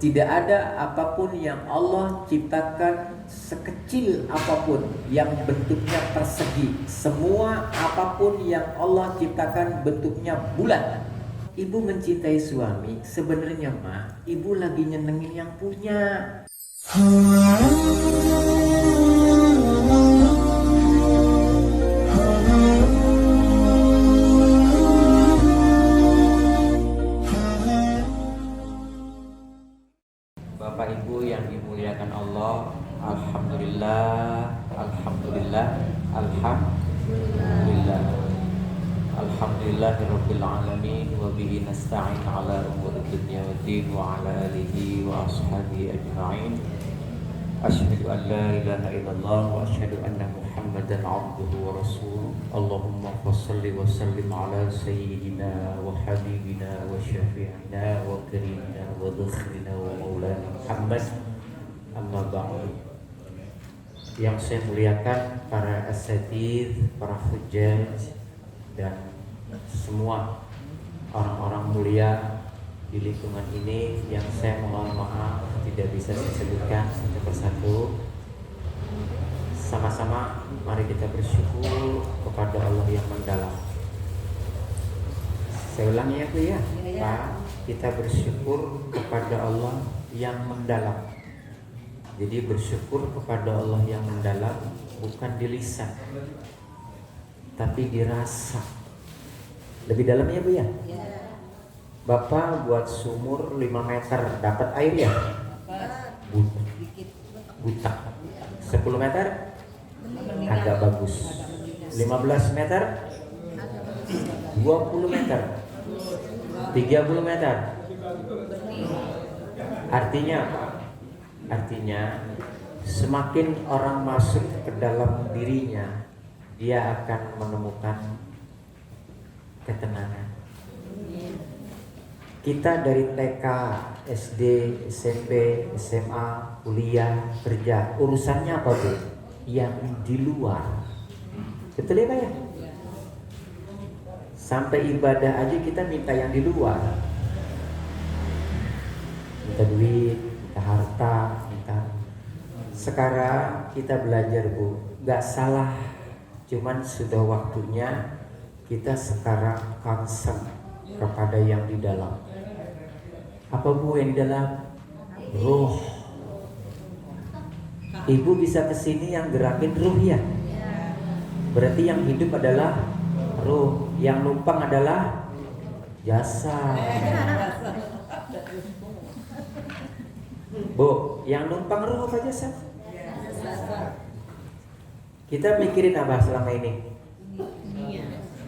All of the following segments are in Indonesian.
Tidak ada apapun yang Allah ciptakan sekecil apapun yang bentuknya persegi. Semua apapun yang Allah ciptakan bentuknya bulat. Ibu mencintai suami, sebenarnya mah ibu lagi nyenengin yang punya. Bapak Ibu yang dimuliakan Allah, Alhamdulillah, Alhamdulillah, Alhamdulillah, Alhamdulillahirabbil alamin wa bihi nasta'in ala umuri dunya waddin wa ala alihi wa ashabihi ajma'in. Asyhadu an la ilaha illallah wa asyhadu anna Muhammadan abduhu wa rasuluh. Allahumma shalli wa sallim ala sayyidina wa habibina wa syafi'ina wa karimina wa dhakhirina wa maulana Muhammad. Amma ba'du. Yang saya muliakan para asatidz, para hujjaj dan semua orang-orang mulia di lingkungan ini yang saya mohon maaf tidak bisa saya sebutkan satu persatu. Sama-sama mari kita bersyukur kepada Allah yang mendalam. Saya ulangi ya Bu ya, Pak, kita bersyukur kepada Allah yang mendalam. Jadi bersyukur kepada Allah yang mendalam bukan di lisan, tapi dirasa. Lebih dalam ya Bu ya? Bapak buat sumur 5 meter dapat air ya? Butak. 10 meter agak bagus. 15 meter 20 meter 30 meter. Artinya apa? Artinya semakin orang masuk ke dalam dirinya, dia akan menemukan ketenangan. Kita dari TK, SD, SMP, SMA, kuliah, kerja, urusannya apa Bu? Yang di luar. Betul ya Pak ya? Sampai ibadah aja kita minta yang di luar. Minta duit, minta harta, minta. Sekarang kita belajar Bu, gak salah. Cuman sudah waktunya kita sekarang concern kepada yang di dalam. Apa Bu yang di dalam? Ruh. Ibu bisa kesini yang gerakin ruh ya? Berarti yang hidup adalah ruh, yang numpang adalah jasad. Bu, yang numpang ruh apa jasad? Kita mikirin apa selama ini?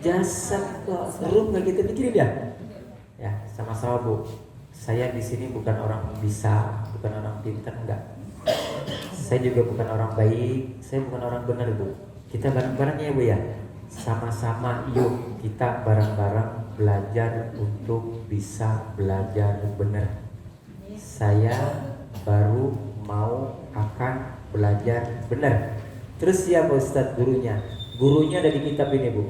Jasad kok, ruh nggak kita mikirin ya? Ya, sama-sama Bu. Saya di sini bukan orang bisa, bukan orang pintar, enggak. Saya juga bukan orang baik, saya bukan orang benar Bu. Kita bareng-bareng ya Bu ya. Sama-sama yuk kita bareng-bareng belajar untuk bisa belajar benar. Saya baru mau akan belajar benar. Terus siapa Ustadz gurunya? Gurunya ada di kitab ini Bu.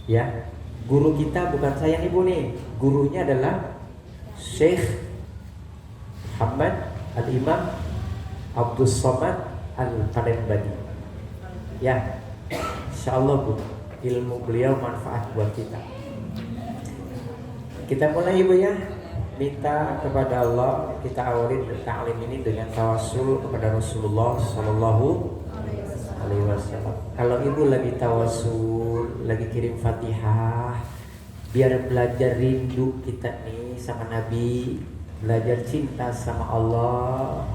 Ya, guru kita bukan saya nih Bu nih. Gurunya adalah Syekh Muhammad Al-Imam Abdul Somad Al-Palembani. Ya, insyaallah Bu, ilmu beliau manfaat buat kita. Kita mulai Ibu ya. Minta kepada Allah, kita awali ta'lim ini dengan tawassul kepada Rasulullah Sallallahu Alaihi Wasallam. Kalau Ibu lagi tawassul, lagi kirim Fatihah, biar belajar rindu kita nih sama Nabi, belajar cinta sama Allah.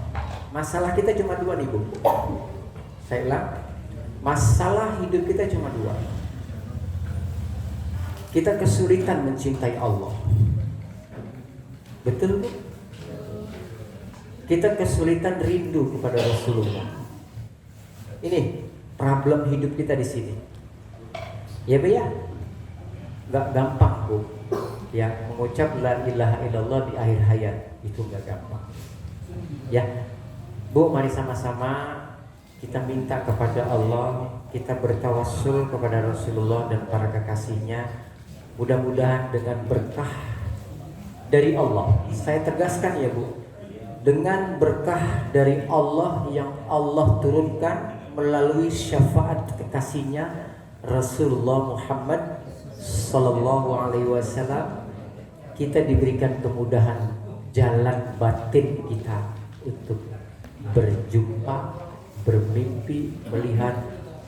Masalah kita cuma 2 nih Bu. Saya ulang, masalah hidup kita cuma 2. Kita kesulitan mencintai Allah. Betul Bu? Kita kesulitan rindu kepada Rasulullah. Ini problem hidup kita di sini. Ya Bu ya? Gak gampang Bu. Ya, mengucap la ilaha illallah di akhir hayat itu gak gampang. Ya, Bu, mari sama-sama kita minta kepada Allah, kita bertawassul kepada Rasulullah dan para kekasihnya. Mudah-mudahan dengan berkah dari Allah. Saya tegaskan ya Bu, dengan berkah dari Allah yang Allah turunkan melalui syafaat kekasihnya Rasulullah Muhammad Sallallahu Alaihi Wasallam, kita diberikan kemudahan jalan batin kita untuk berjumpa, bermimpi, melihat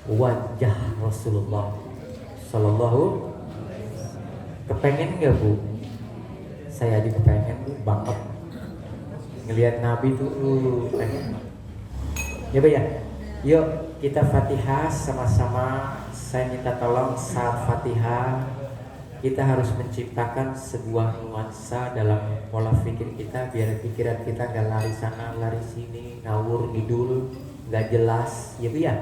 wajah Rasulullah Sallallahu. Kepengen nggak Bu? Saya kepengen Bu banget ngelihat Nabi tuh pengen. Ya Bu ya. Yuk kita Fatihah sama-sama. Saya minta tolong saat Fatihah kita harus menciptakan sebuah nuansa dalam pola pikir kita biar pikiran kita gak lari sana lari sini, ngawur ngidul, gak jelas. Ya Bu ya.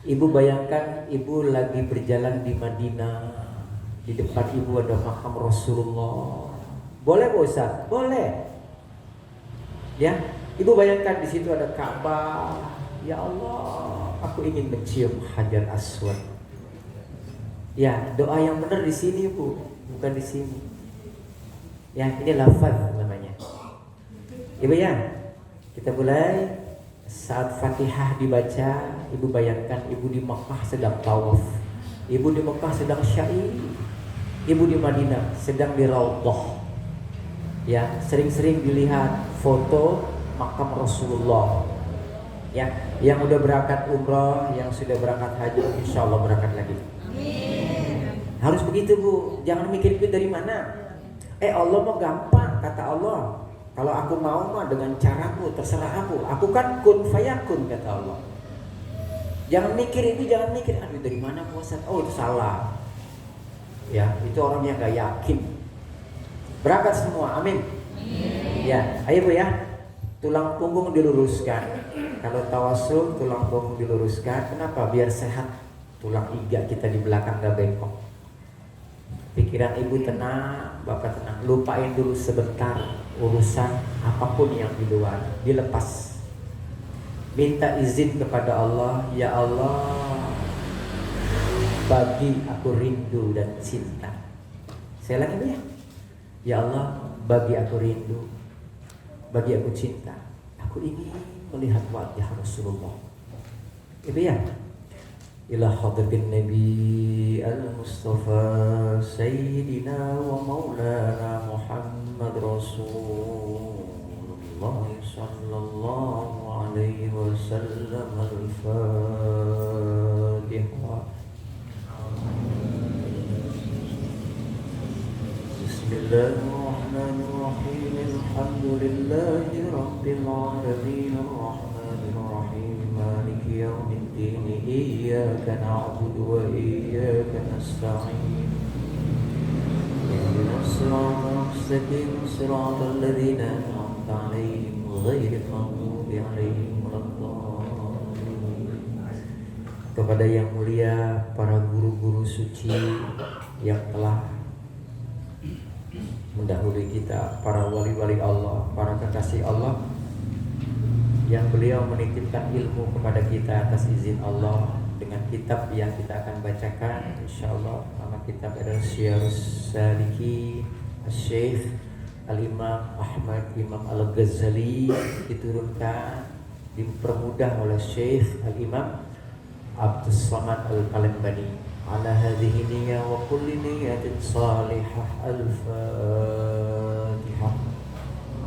Ibu bayangkan ibu lagi berjalan di Madinah, di depan ibu ada makam Rasulullah. Boleh Bu Ustaz? Boleh. Ya, ibu bayangkan di situ ada Ka'bah. Ya Allah, aku ingin mencium Hajar Aswad. Ya, doa yang benar di sini Bu, bukan di sini. Ya, ini lafaz namanya. Ibu ya, kita mulai. Saat Fatihah dibaca, ibu bayangkan ibu di Mekah sedang tawaf, ibu di Mekah sedang syai, ibu di Madinah sedang di Raudhah. Ya, sering-sering dilihat foto makam Rasulullah. Ya, yang udah berangkat umrah, yang sudah berangkat haji, insya Allah berangkat lagi. Harus begitu Bu, jangan mikir itu dari mana. Allah mau gampang, kata Allah. Kalau aku mau mah dengan caraku, terserah aku. Aku kan kun fayakun, kata Allah. Jangan mikir itu, jangan mikir aduh dari mana Ustaz? Oh itu salah. Ya, itu orang yang gak yakin. Berangkat semua, amin. Ya, ayo Bu ya. Tulang punggung diluruskan. Kalau tawasul tulang punggung diluruskan. Kenapa? Biar sehat. Tulang iga kita di belakang gak bengkok. Pikiran ibu tenang, bapak tenang. Lupain dulu sebentar urusan apapun yang di luar, dilepas. Minta izin kepada Allah, ya Allah, bagi aku rindu dan cinta. Saya lagi ya. Ya Allah, bagi aku rindu, bagi aku cinta. Aku ingin melihat wajah Rasulullah. Itu ya. Ila hadratin Nabi al-Mustafa Sayyidina wa Maulana Muhammad Rasulullah sallallahu alaihi wasallam. Al-Fatihah. Bismillahirrahmanirrahim. Alhamdulillahi rabbil alamin. Ar-Rahmanir Rahim. Maliki yaumiddin. Iyyaka na'budu wa iyyaka nasta'in. Ihdinas siratal mustaqim, siratal ladzina an'amta 'alaihim ghairil maghdubi 'alaihim waladdallin. Kepada yang mulia para guru-guru suci yang telah mendahului kita, para wali-wali Allah, para kekasih Allah, yang beliau menitipkan ilmu kepada kita atas izin Allah dengan kitab yang kita akan bacakan. InsyaAllah nama kitab adalah Syarus Saliki Syekh Al-Imam Ahmad Imam Al-Ghazali, diturunkan, dipermudah oleh Syekh Al-Imam Abdus Samad Al-Kalambani. Ala hadhihi niyyah wa kulli niyyatin salihah. Al-Fatihah.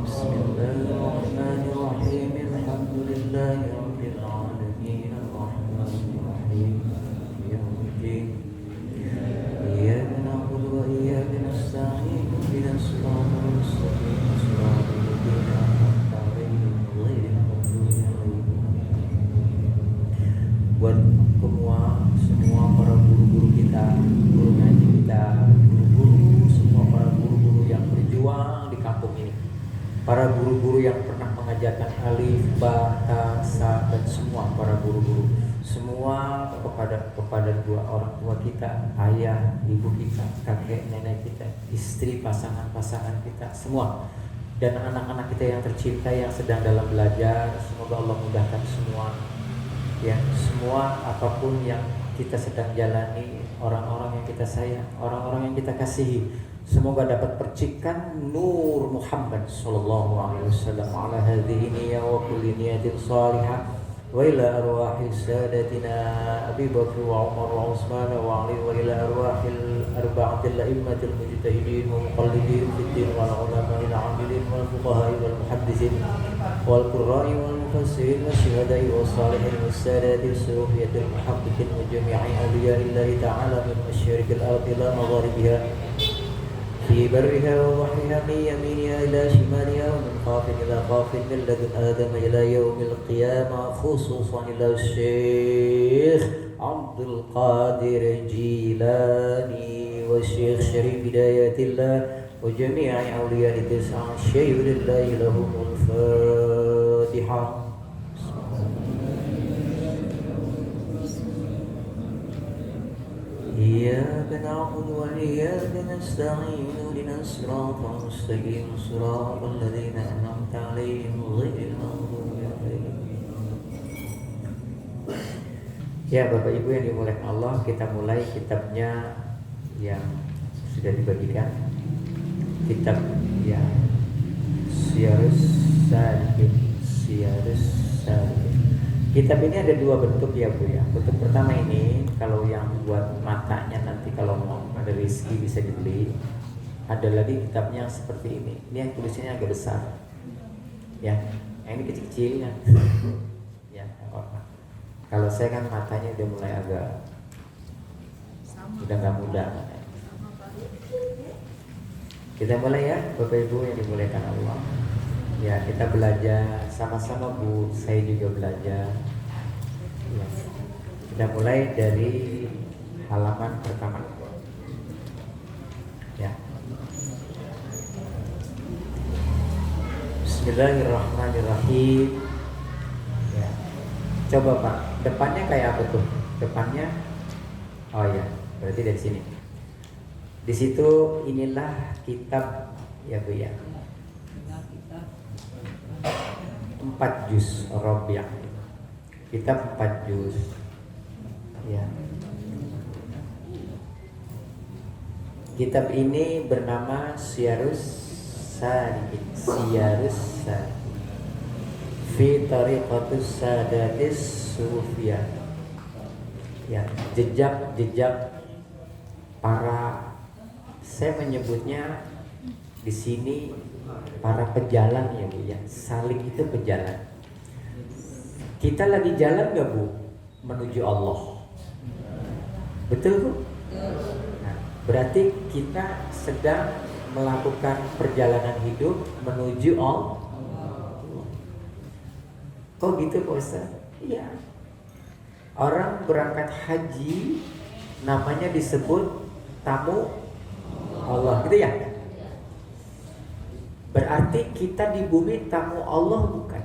Bismillahirrahmanirrahim. Alhamdulillahi rabbil alamin. Ar-Rahmanir Rahim. Maliki yaumiddin. Iyyaka na'budu wa iyyaka nasta'in. Ihdinas siratal mustaqim, siratal ladzina an'amta 'alaihim ghairil maghdubi 'alaihim. Buat semua para guru-guru kita, guru ngaji kita, guru-guru, semua para guru-guru yang berjuang di kampung ini, para guru-guru yang pernah mengajarkan alif, ba, ta, sa, dan semua para guru-guru, semua kepada dua orang tua kita, ayah, ibu kita, kakek, nenek kita, istri, pasangan-pasangan kita, semua, dan anak-anak kita yang tercinta yang sedang dalam belajar. Semoga Allah mudahkan semua. Ya, semua apapun yang kita sedang jalani, orang-orang yang kita sayang, orang-orang yang kita kasihi, Semoga dapat percikan nur Muhammad sallallahu alaihi wasallam ala hadhihi niyyah wa kulli niyatin salihah wa ila arwahil sadatina Abi Bakr wa Umar wa Utsman wa Ali wa ila arwahil arba'atil a'immatil mujtahidin wa muqallidin fid din wal ulama'il 'amilin wal fuqaha'i wal muhaddisin wal qurra'i wal mufassirin wa syuhada'i was salihin was sadati surufiyatil muhaqqiqin wa jami'i awliya'illahi ta'ala min masyariqil ardi ila magharibiha في برها وبحرها من يمينها إلى شمالها ومن خاف إلى خاف من لدن آدم إلى يوم القيامة خصوصا إلى الشيخ عبد القادر الجيلاني والشيخ شريف هداية الله وجميع أولياء التسعة الشيء لله لهم الفاتحة. إياك نعبد وإياك نستعين اهدنا الصراط المستقيم صراط الذين أنعمت عليهم غير المغضوب عليهم. Ya Bapak Ibu yang dimuliakan Allah, kita mulai kitabnya yang sudah dibagikan. Kitab yang Siyarus Salikin. Kitab ini ada dua bentuk ya Bu ya. Bentuk pertama ini kalau yang buat matanya nanti kalau mau ada rezeki bisa dibeli. Ada lagi kitabnya yang seperti ini. Ini yang tulisannya agak besar. Ya, yang ini kecil-kecil ya. Ya, apa? Kalau saya kan matanya udah mulai agak udah nggak muda. Kita mulai ya Bapak Ibu yang dimuliakan Allah. Ya, kita belajar sama-sama Bu, saya juga belajar. Ya. Kita mulai dari halaman pertama. Ya. Bismillahirrahmanirrahim. Ya. Coba Pak, depannya kayak apa tuh? Depannya, oh ya, berarti dari sini. Di situ inilah kitab ya Bu ya. 4 juz Rabi'ah. Kitab 4 juz. Ya. Kitab ini bernama Siyarus Salikin. Siyarus Salikin. Fi tariqatus sadatis sufiyah. Ya, jejak-jejak para, saya menyebutnya di sini para pejalan ya Bu ya. Salik itu pejalan. Kita lagi jalan gak Bu menuju Allah? Betul Bu? Nah, berarti kita sedang melakukan perjalanan hidup menuju Allah. Kok gitu Pak Ustaz? Iya. Orang berangkat haji namanya disebut tamu Allah, gitu ya? Berarti kita di bumi tamu Allah bukan?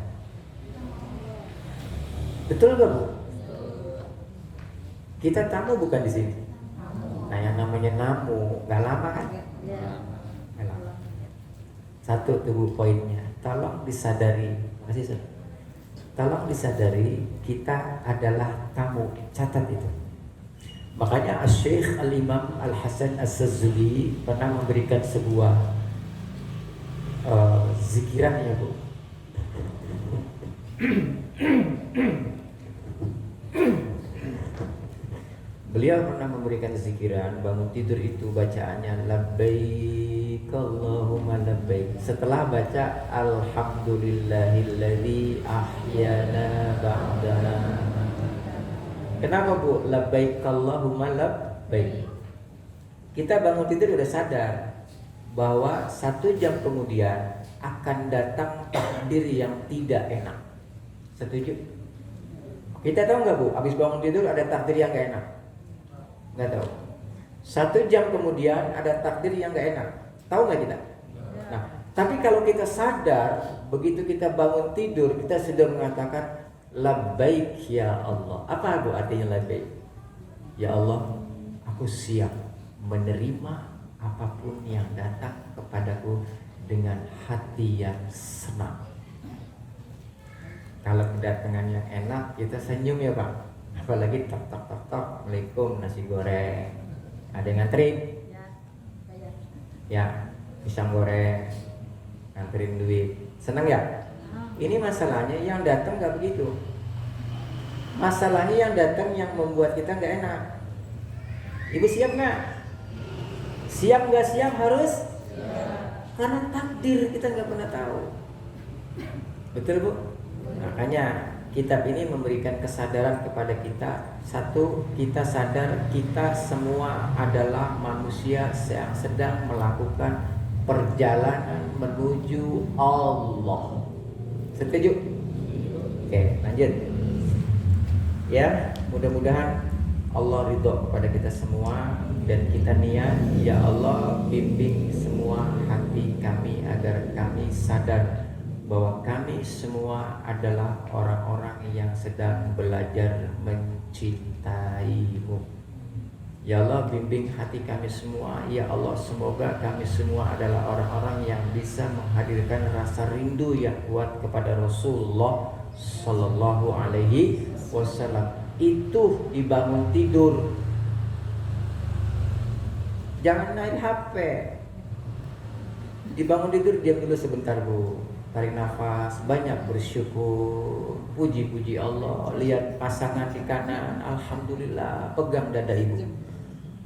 Betul gak Bu? Kita tamu bukan di sini. Nah yang namanya namu gak lama kan? Gak lama. Satu tuh poinnya. Tolong disadari. Makasih Ustaz. Tolong disadari kita adalah tamu. Catat itu. Makanya Syekh Al-Imam Al-Hasan As-Sazuli pernah memberikan sebuah zikiran ya Bu. Beliau pernah memberikan zikiran bangun tidur itu bacaannya labbaik Allahumma labbaik. Setelah baca alhamdulillahilladzi ahyana ba'dana. Kenapa Bu labbaik Allahumma labbaik? Kita bangun tidur udah sadar bahwa 1 jam kemudian akan datang takdir yang tidak enak. Setuju? Kita tahu nggak Bu, habis bangun tidur ada takdir yang nggak enak? Nggak tahu. 1 jam kemudian ada takdir yang nggak enak. Tahu nggak kita? Nah, tapi kalau kita sadar, begitu kita bangun tidur, kita sudah mengatakan labbaik ya Allah. Apa Bu artinya labbaik? Ya Allah, aku siap menerima apapun yang datang kepadaku dengan hati yang senang. Kalau kedatangan yang enak kita senyum ya Pak. Apalagi tok tok tok tok, Assalamualaikum nasi goreng. Ada yang nganterin? Ya, pisang goreng, nganterin duit. Senang ya? Ini masalahnya yang datang nggak begitu. Masalahnya yang datang yang membuat kita nggak enak. Ibu siap nggak? Siap nggak siap harus? Karena takdir kita nggak pernah tahu. Betul Bu? Makanya kitab ini memberikan kesadaran kepada kita. Satu, kita sadar kita semua adalah manusia yang sedang melakukan perjalanan menuju Allah. Setuju? Oke, lanjut. Ya, mudah-mudahan Allah ridho kepada kita semua dan kita niat, ya Allah bimbing semua hati kami agar kami sadar bahwa kami semua adalah orang-orang yang sedang belajar mencintaimu. Ya Allah bimbing hati kami semua. Ya Allah semoga kami semua adalah orang-orang yang bisa menghadirkan rasa rindu yang kuat kepada Rasulullah Sallallahu Alaihi Wasallam. Itu dibangun tidur, jangan main HP. Dibangun tidur diam dulu sebentar Bu, tarik nafas, banyak bersyukur, puji-puji Allah. Lihat pasangan di kanan, alhamdulillah. Pegang dada ibu,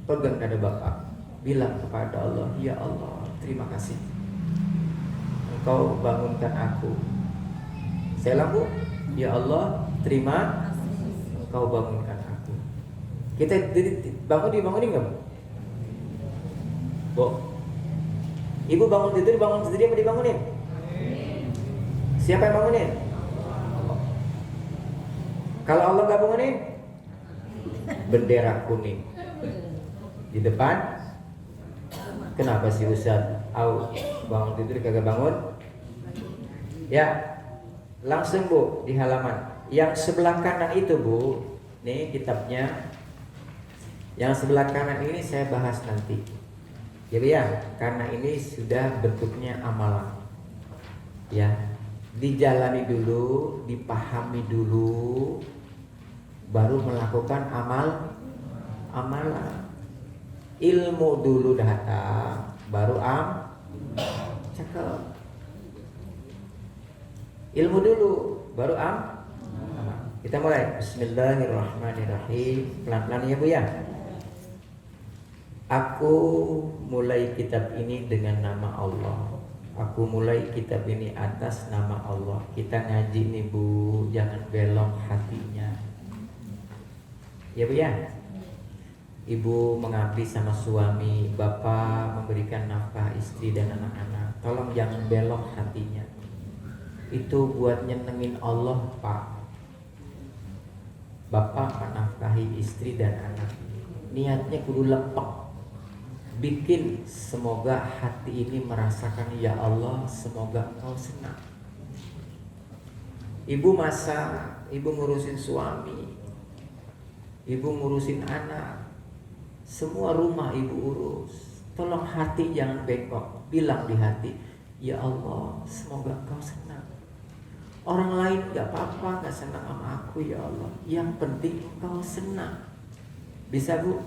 pegang dada bapak, bilang kepada Allah, ya Allah terima kasih Engkau bangunkan aku. Saya lampu, ya Allah terima Engkau bangunkan aku. Kita dibangunin nggak Bu? Ibu bangun tidur, bangun sendiri apa dibangunin? Siapa yang bangunin? Allah. Kalau Allah nggak bangunin, bendera kuning di depan. Kenapa sih Ustaz? Bangun tidur kagak bangun? Ya, langsung Bu di halaman yang sebelah kanan itu Bu. Nih kitabnya. Yang sebelah kanan ini saya bahas nanti. Ya Bu ya, karena ini sudah bentuknya amalan. Ya, dijalani dulu, dipahami dulu, baru melakukan amalan. Ilmu dulu datang, baru cakep. Ilmu dulu, baru Kita mulai. Bismillahirrahmanirrahim. Pelan-pelan ya Bu ya. Aku mulai kitab ini dengan nama Allah. Aku mulai kitab ini atas nama Allah. Kita ngaji nih Bu, jangan belok hatinya. Ya Bu ya. Ibu mengabdi sama suami, bapak memberikan nafkah istri dan anak-anak. Tolong jangan belok hatinya. Itu buat nyenengin Allah Pak. Bapak menafkahi istri dan anak, niatnya kudu lepek. Bikin semoga hati ini merasakan, ya Allah semoga Engkau senang. Ibu masak, ibu ngurusin suami, ibu ngurusin anak, semua rumah ibu urus. Tolong hati jangan bengkok. Bilang di hati, ya Allah semoga Engkau senang. Orang lain gak apa-apa, gak senang sama aku ya Allah. Yang penting Engkau senang. Bisa Bu?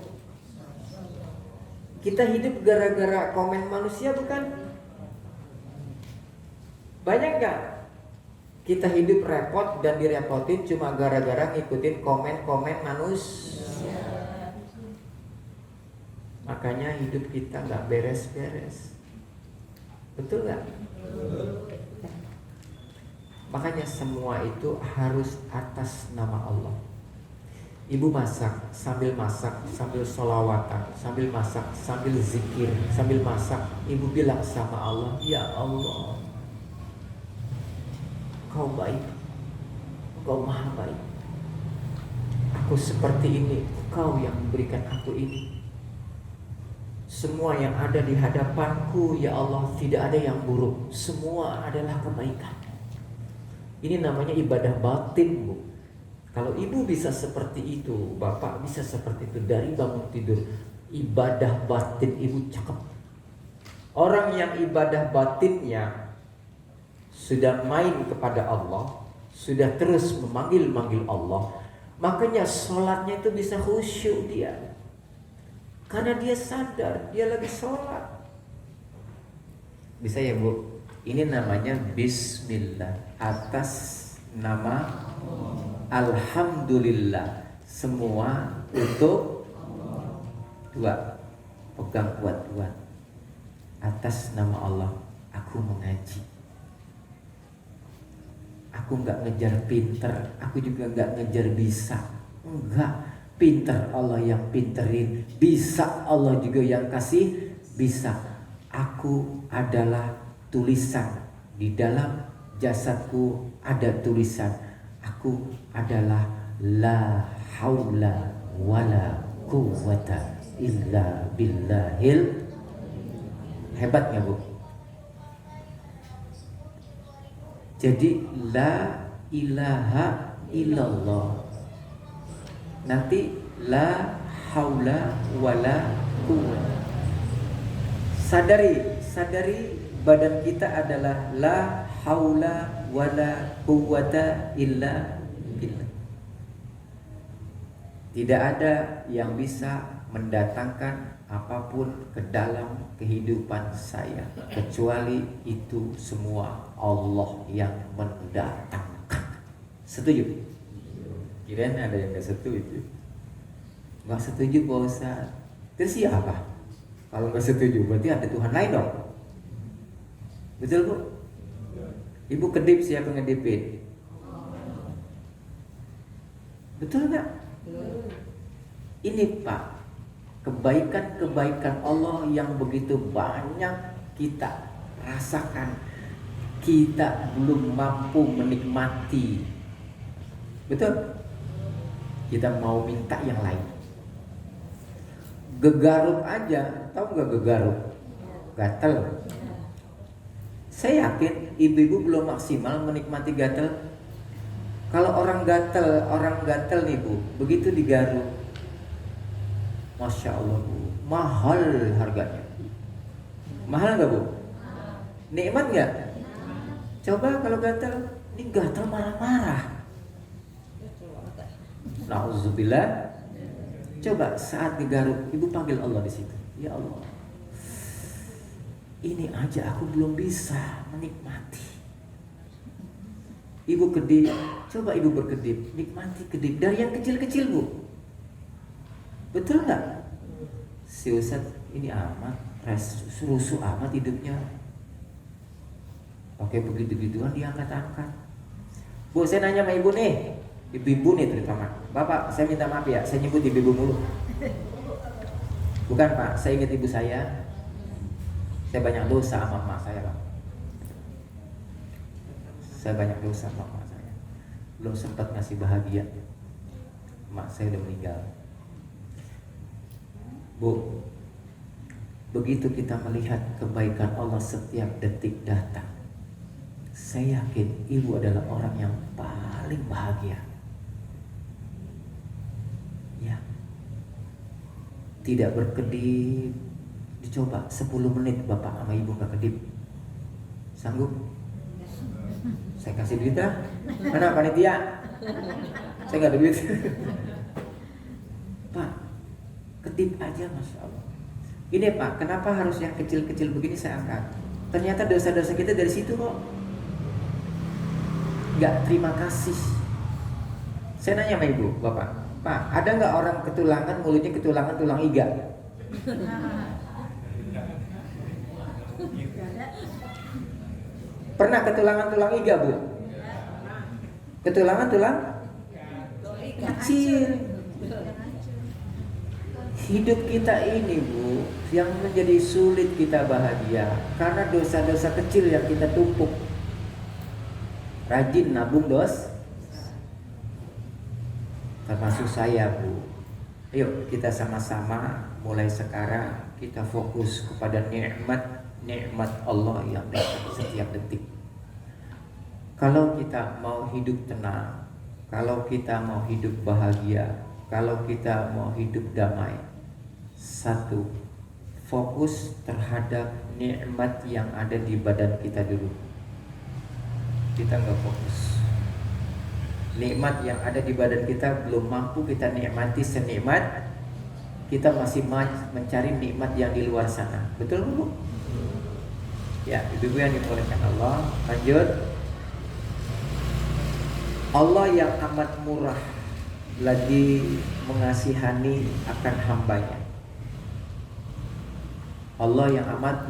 Kita hidup gara-gara komen manusia bukan? Banyak gak? Kita hidup repot dan direpotin cuma gara-gara ngikutin komen-komen manusia. Makanya hidup kita gak beres-beres. Betul gak? Makanya semua itu harus atas nama Allah. Ibu masak, sambil sholawatan, sambil masak, sambil zikir, sambil masak, ibu bilang sama Allah, ya Allah, Kau baik, Kau maha baik. Aku seperti ini, Kau yang memberikan aku ini. Semua yang ada di hadapanku, ya Allah, tidak ada yang buruk. Semua adalah kebaikan. Ini namanya ibadah batin Bu. Kalau ibu bisa seperti itu, bapak bisa seperti itu dari bangun tidur. Ibadah batin ibu cakep. Orang yang ibadah batinnya sudah main kepada Allah, sudah terus memanggil Allah, makanya sholatnya itu bisa khusyuk dia. Karena dia sadar dia lagi sholat. Bisa ya Bu? Ini namanya bismillah, atas nama alhamdulillah. Semua untuk dua. Pegang kuat-kuat. Atas nama Allah aku mengaji. Aku gak ngejar pinter, aku juga gak ngejar bisa. Enggak, pinter Allah yang pinterin, bisa Allah juga yang kasih bisa. Aku adalah tulisan, di dalam jasadku ada tulisan. Aku adalah la haula wala quwwata illa billahil. Hebat gak Bu? Jadi la ilaha illallah. Nanti la haula wala quwwata. Sadari badan kita adalah la haula wala quwwata illa billah. Tidak ada yang bisa mendatangkan apapun ke dalam kehidupan saya kecuali itu semua Allah yang mendatangkan. Setuju? Kirain ada yang gak setuju. Gak setuju Pak Ustaz. Terus siapa? Kalau gak setuju berarti ada Tuhan lain dong. Betul Bu? Ibu kedip, siapa ngedipin? Betul gak? Ini Pak, kebaikan-kebaikan Allah yang begitu banyak kita rasakan, kita belum mampu menikmati. Betul? Kita mau minta yang lain. Gegaruk aja, tahu gak gegaruk? Gatel. Saya yakin ibu-ibu belum maksimal menikmati gatel. Kalau orang gatel nih Bu, begitu digaruk, Masya Allah Bu, mahal harganya. Mahal gak Bu? Nikmat gak? Coba kalau gatel, ini gatel marah-marah. Nauzubillah. Coba saat digaruk, ibu panggil Allah di situ. Ya Allah, ini aja aku belum bisa menikmati. Ibu kedip, coba ibu berkedip, nikmati kedip dari yang kecil-kecil Bu. Betul nggak? Si Ustadz ini amat, rusuh amat hidupnya. Oke, begitu-gituan diangkat-angkat. Bu, saya nanya sama ibu nih, ibu-ibu nih terutama. Bapak, saya minta maaf ya, saya nyebut ibu-ibu mulu. Bukan Pak, saya ingat ibu saya. Saya banyak dosa sama emak saya Pak. Saya banyak dosa sama emak saya. Belum sempat ngasih bahagia. Emak saya udah meninggal. Bu, begitu kita melihat kebaikan Allah setiap detik datang, saya yakin ibu adalah orang yang paling bahagia. Ya, tidak berkedip. Dicoba 10 menit bapak sama ibu gak kedip. Sanggup? Saya kasih duit dah. Mana panitia? Saya gak ada duit. Pak, kedip aja Masya Allah. Ini Pak, kenapa harus yang kecil-kecil begini saya angkat? Ternyata dosa-dosa kita dari situ kok. Gak terima kasih. Saya nanya sama ibu, bapak, Pak, ada gak orang ketulangan, mulutnya ketulangan tulang iga? Pernah ketulangan tulang iga Bu? Ketulangan tulang kecil. Hidup kita ini Bu, yang menjadi sulit kita bahagia karena dosa-dosa kecil yang kita tumpuk. Rajin nabung termasuk saya Bu. Yuk kita sama-sama mulai sekarang kita fokus kepada nikmat Allah yang datang setiap detik. Kalau kita mau hidup tenang, kalau kita mau hidup bahagia, kalau kita mau hidup damai, satu, fokus terhadap nikmat yang ada di badan kita dulu. Kita nggak fokus. Nikmat yang ada di badan kita belum mampu kita nikmati senikmat, kita masih mencari nikmat yang di luar sana. Betul Bu? Ya, ibu-ibu yang dimuliakan Allah. Lanjut. Allah yang amat murah lagi mengasihani akan hambanya. Allah yang amat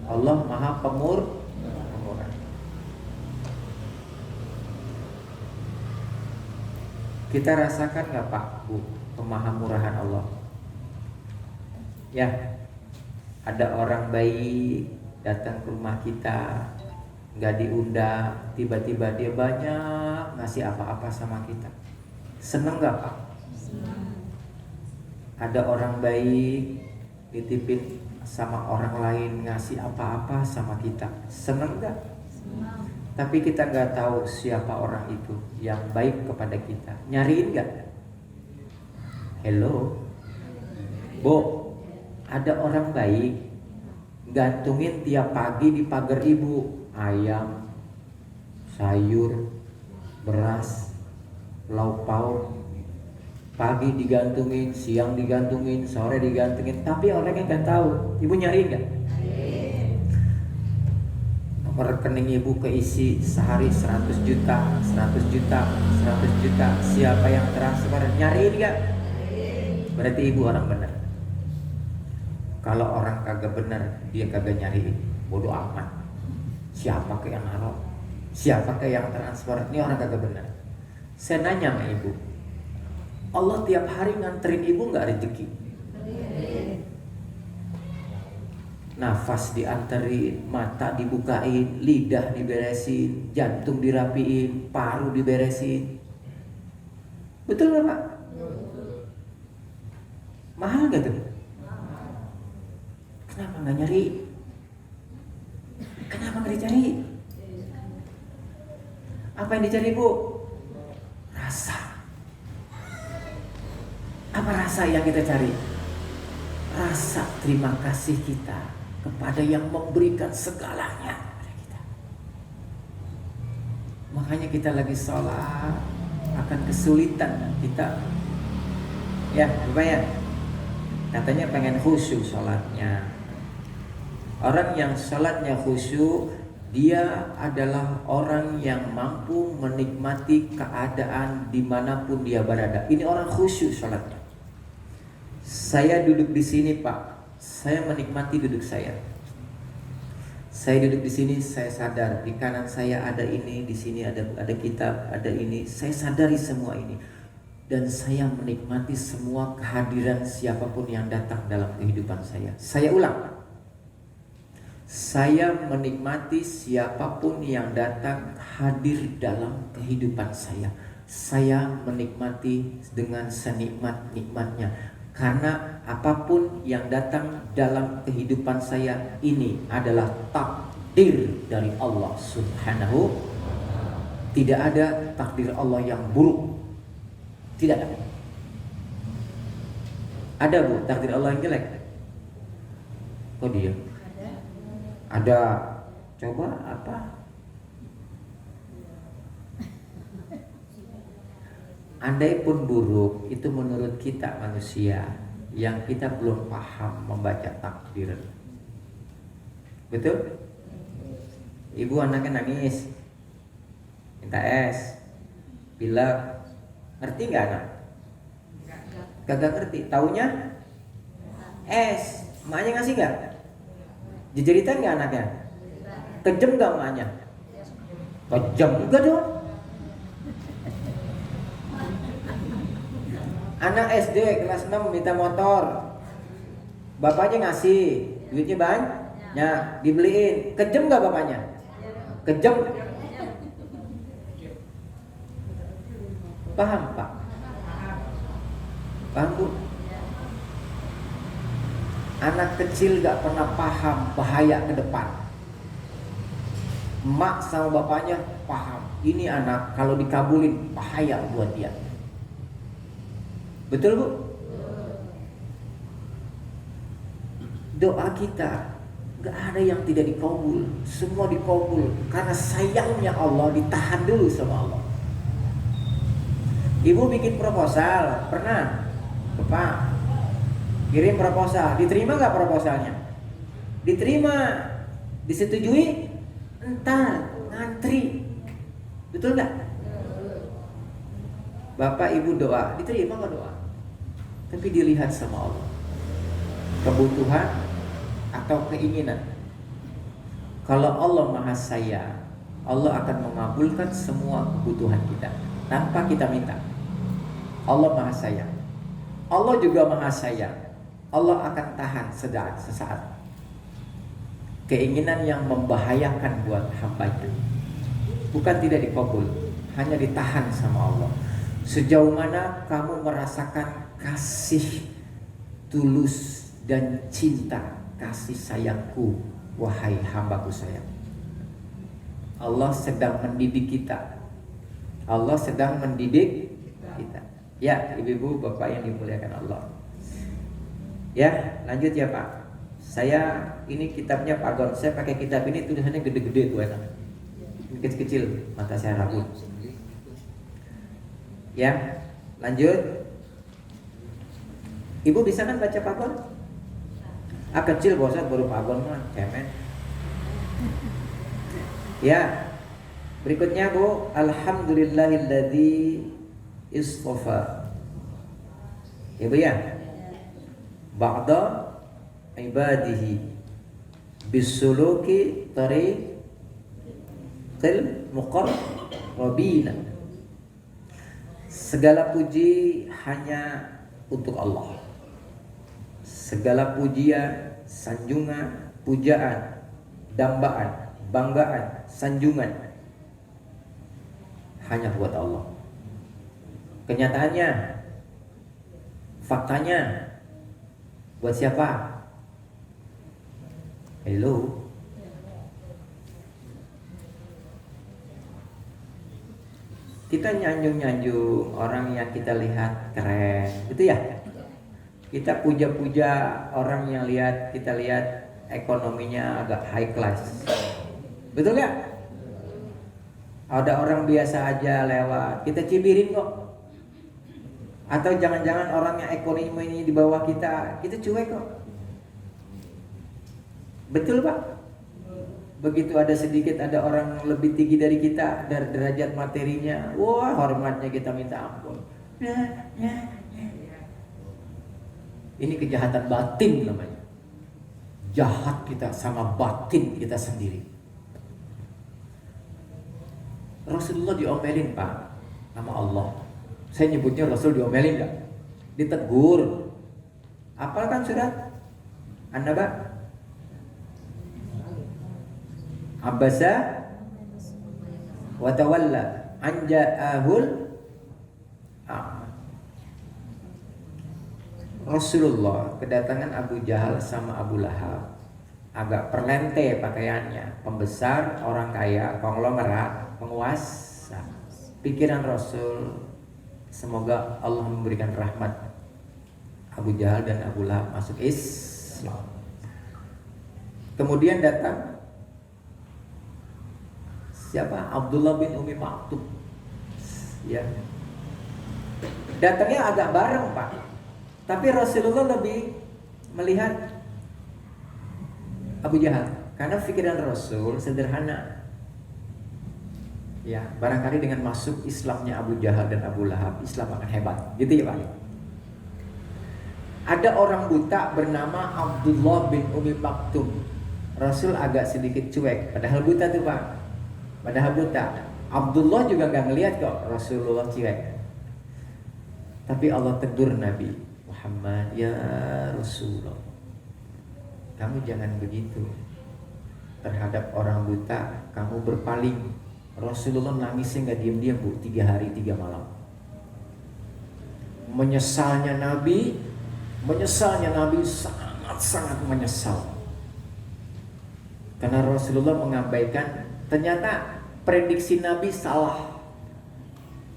Allah maha pemurah. Kita rasakan nggak Pak Bu pemahamurahan Allah? Ya, ada orang baik datang ke rumah kita, nggak diundang, tiba-tiba dia banyak ngasih apa-apa sama kita. Seneng nggak Pak? Seneng. Ada orang baik nitipin sama orang lain ngasih apa-apa sama kita, seneng nggak? Seneng. Tapi kita nggak tahu siapa orang itu yang baik kepada kita. Nyariin nggak? Hello, Bu, ada orang baik gantungin tiap pagi di pagar ibu ayam, sayur, beras, lauk pauk. Pagi digantungin, siang digantungin, sore digantungin. Tapi orangnya nggak tahu. Ibu nyariin nggak? Rekening ibu keisi sehari 100 juta, 100 juta, 100 juta. Siapa yang transfer? Nyariin gak? Berarti ibu orang benar. Kalau orang kagak benar, dia kagak nyariin. Bodoh amat. Siapa ke yang naruh? Siapa ke yang transfer? Ini orang kagak benar. Saya nanya sama ibu, Allah tiap hari nganterin ibu gak rezeki? Nafas dianterin, mata dibukain, lidah diberesin, jantung dirapiin, paru diberesin. Betul gak Pak? Mahal gak tuh? Kenapa gak nyari? Kenapa gak dicari? Apa yang dicari Bu? Rasa. Apa rasa yang kita cari? Rasa terima kasih kita kepada yang memberikan segalanya kepada kita. Makanya kita lagi sholat akan kesulitan kita. Ya, Bapak ya. Katanya pengen khusyuk sholatnya. Orang yang sholatnya khusyuk, dia adalah orang yang mampu menikmati keadaan dimanapun dia berada. Ini orang khusyuk sholatnya. Saya duduk di sini Pak, saya menikmati duduk saya. Saya duduk di sini, saya sadar di kanan saya ada ini, di sini ada kitab, ada ini. Saya sadari semua ini, dan saya menikmati semua kehadiran siapapun yang datang dalam kehidupan saya. Saya ulang, saya menikmati siapapun yang datang hadir dalam kehidupan saya. Saya menikmati dengan senikmat-nikmatnya. Karena apapun yang datang dalam kehidupan saya ini adalah takdir dari Allah Subhanahu. Tidak ada takdir Allah yang buruk. Tidak ada. Ada Bu, takdir Allah yang jelek? Kok dia? Ada. Coba apa? Andai pun buruk, itu menurut kita manusia yang kita belum paham membaca takdir. Betul? Ibu anaknya nangis, minta es, pilek, ngerti nggak anak? Kagak ngerti, taunya es, emaknya ngasih nggak? Jejeritan nggak anaknya? Kejam nggak emaknya? Kejam juga dong. Anak SD kelas 6 minta motor, bapaknya ngasih, duitnya banyak, dibeliin. Kejam gak bapaknya? Kejam. Paham Pak? Paham Bu? Anak kecil gak pernah paham bahaya ke depan. Emak sama bapaknya paham, ini anak kalau dikabulin bahaya buat dia. Betul Bu? Doa kita gak ada yang tidak dikabul, semua dikabul. Karena sayangnya Allah ditahan dulu sama Allah. Ibu bikin proposal, pernah? Bapak kirim proposal, diterima gak proposalnya? Diterima. Disetujui, entar ngantri. Betul nggak? Bapak ibu doa, diterima nggak doa? Tapi dilihat sama Allah, kebutuhan atau keinginan. Kalau Allah Maha Sayang, Allah akan mengabulkan semua kebutuhan kita tanpa kita minta. Allah Maha Sayang. Allah juga Maha Sayang. Allah akan tahan sesaat keinginan yang membahayakan buat hambanya. Bukan tidak dikabul, hanya ditahan sama Allah. Sejauh mana kamu merasakan kasih tulus dan cinta, kasih sayangku, wahai hambaku sayang. Allah sedang mendidik kita. Allah sedang mendidik kita. Ya, ibu-ibu, bapak yang dimuliakan Allah. Ya, lanjut ya Pak. Saya ini kitabnya Pak Gon. Saya pakai kitab ini tulisannya gede-gede tuh enak. Kecil-kecil, mata saya rabun. Ya, lanjut. Ibu bisa kan baca Pak Gon? Kecil bosan baru Pak Gon mah cemen. Ya, berikutnya Bu, alhamdulillahilladzi istofa. Ya Bu ya. Ba'da ibadihi bisuluki tariqil muqarrabina. Segala puji hanya untuk Allah. Segala pujian, sanjungan, pujaan, dambaan, banggaan, sanjungan hanya buat Allah. Kenyataannya, faktanya buat siapa? Hello. Kita nyanjung-nyanjung orang yang kita lihat keren, gitu ya. Kita puja-puja orang yang kita lihat ekonominya agak high class. Betul gak? Ada orang biasa aja lewat, kita cibirin kok. Atau jangan-jangan orang yang ekonominya di bawah kita cuek kok. Betul Pak? Begitu ada orang lebih tinggi dari kita, dari derajat materinya, wah hormatnya kita minta ampun. Ini kejahatan batin namanya. Jahat kita sama batin kita sendiri. Rasulullah diomelin Pak sama Allah. Saya nyebutnya Rasul diomelin gak? Ditegur. Apalkan surat An-Naba? Abasa wa tawalla an ja'ahul a'ma. Rasulullah kedatangan Abu Jahal sama Abu Lahab, agak perlente pakaiannya, pembesar, orang kaya, konglomerat, penguasa. Pikiran Rasul, semoga Allah memberikan rahmat Abu Jahal dan Abu Lahab masuk Islam. Kemudian datang siapa? Abdullah bin Umi Maktub. Ya. Datangnya agak bareng Pak. Tapi Rasulullah lebih melihat Abu Jahal karena pikiran Rasul sederhana. Ya, barangkali dengan masuk Islamnya Abu Jahal dan Abu Lahab, Islam akan hebat. Gitu ya Pak. Ada orang buta bernama Abdullah bin Umi Maktum. Rasul agak sedikit cuek, padahal buta tuh Pak. Padahal buta. Abdullah juga gak ngelihat kok Rasulullah cuek. Tapi Allah tegur Nabi Muhammad, ya Rasulullah, kamu jangan begitu terhadap orang buta. Kamu berpaling. Rasulullah nangisnya gak diam-diam Bu, 3 hari 3 malam. Menyesalnya Nabi sangat menyesal. Karena Rasulullah mengabaikan, ternyata prediksi Nabi salah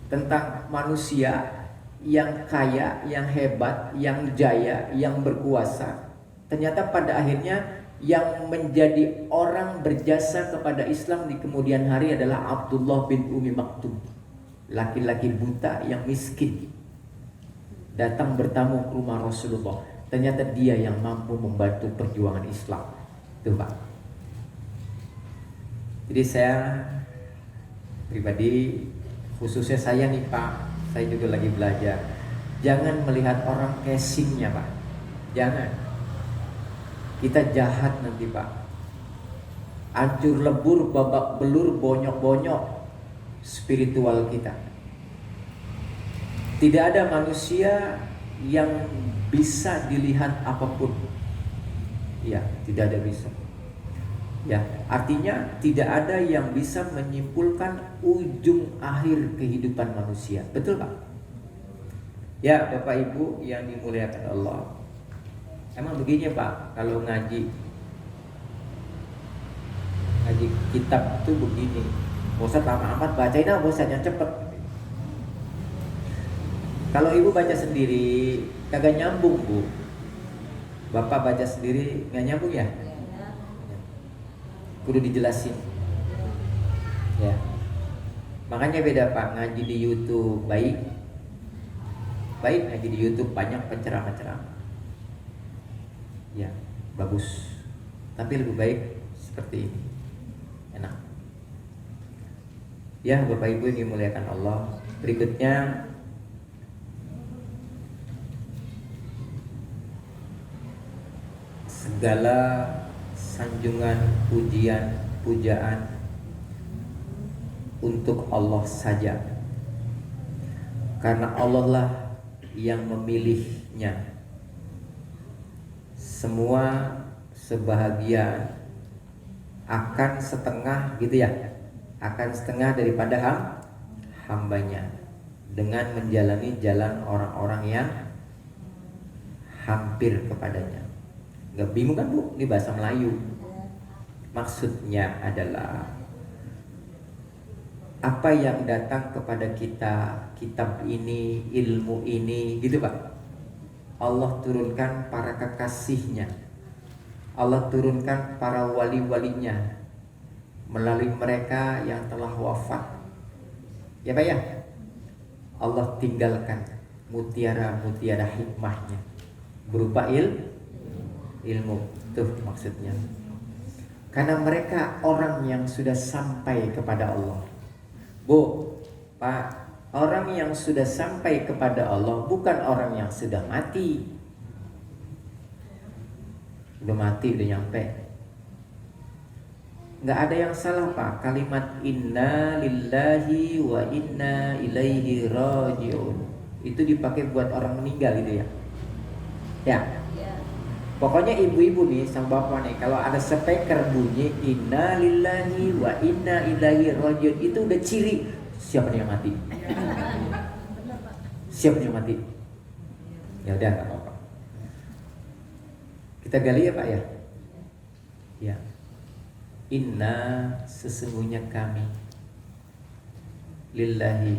tentang manusia yang kaya, yang hebat, yang jaya, yang berkuasa. Ternyata pada akhirnya yang menjadi orang berjasa kepada Islam di kemudian hari adalah Abdullah bin Umi Maktum, laki-laki buta yang miskin, datang bertamu ke rumah Rasulullah. Ternyata dia yang mampu membantu perjuangan Islam. Tuh Pak. Jadi saya pribadi, khususnya saya nih Pak, saya juga lagi belajar. Jangan melihat orang casingnya Pak. Jangan. Kita jahat nanti Pak. Hancur lebur, babak belur, bonyok-bonyok spiritual kita. Tidak ada manusia yang bisa dilihat apapun. Ya, tidak ada bisa. Ya, artinya tidak ada yang bisa menyimpulkan ujung akhir kehidupan manusia. Betul Pak? Ya, Bapak Ibu yang dimuliakan Allah. Emang begini Pak, kalau ngaji kitab itu begini. Bosan lama amat, bacain aja bosan yang cepet. Kalau ibu baca sendiri kagak nyambung Bu. Bapak baca sendiri nggak nyambung ya? Kudu dijelasin. Ya. Makanya beda Pak, ngaji di YouTube baik ngaji di YouTube banyak penceramah-ceramah. Ya, bagus. Tapi lebih baik seperti ini. Enak. Ya, Bapak Ibu yang dimuliakan Allah. Berikutnya segala sanjungan, pujian, pujaan untuk Allah saja. Karena Allah lah yang memilihnya. Semua sebahagian akan setengah gitu ya. Akan setengah daripada hambanya dengan menjalani jalan orang-orang yang hampir kepadanya. Gak bingung kan Bu? Ini bahasa Melayu. Maksudnya adalah apa yang datang kepada kita, kitab ini, ilmu ini, gitu Pak. Allah turunkan para kekasihnya. Allah turunkan para wali-walinya melalui mereka yang telah wafat. Ya Pak ya? Allah tinggalkan mutiara-mutiara hikmahnya berupa ilmu. Tuh maksudnya. Karena mereka orang yang sudah sampai kepada Allah. Bu, Pak, orang yang sudah sampai kepada Allah bukan orang yang sudah mati. Udah mati, udah nyampe. Nggak ada yang salah Pak. Kalimat inna lillahi wa inna ilaihi raji'un itu dipakai buat orang meninggal gitu ya. Ya. Pokoknya ibu-ibu nih sama bapak nih, kalau ada speaker bunyi inna lillahi wa inna ilaihi raji'un, itu udah ciri siapa nih yang mati. Siapa nih yang mati? Ya udah nggak apa-apa. Kita gali ya Pak ya. Ya. Inna sesungguhnya kami lillahi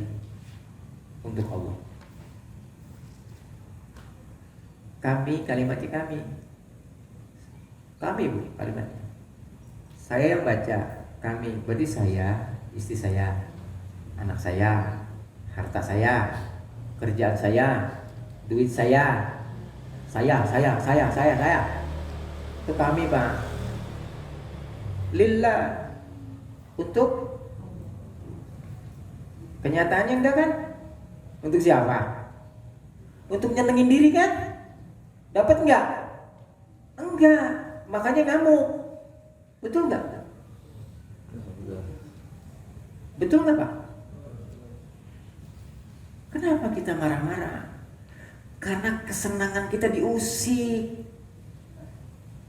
untuk Allah. Kami kalimatnya kami Bu kalimatnya. Saya yang baca kami berarti saya, istri saya, anak saya, harta saya, kerjaan saya, duit saya. Itu kami Pak. Lillah untuk kenyataannya enggak kan? Untuk siapa? Untuk nyenengin diri kan? Dapat enggak? Enggak. Makanya kamu. Betul enggak? Betul enggak Pak? Kenapa kita marah-marah? Karena kesenangan kita diusik.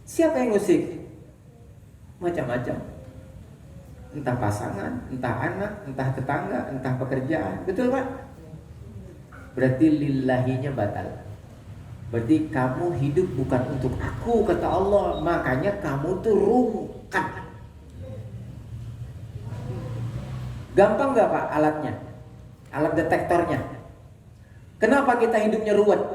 Siapa yang usik? Macam-macam. Entah pasangan, entah anak, entah tetangga, entah pekerjaan. Betul Pak? Berarti lillahinya batal. Berarti kamu hidup bukan untuk aku, kata Allah. Makanya kamu tuh rungkat. Gampang gak Pak alatnya? Alat detektornya. Kenapa kita hidupnya ruwet?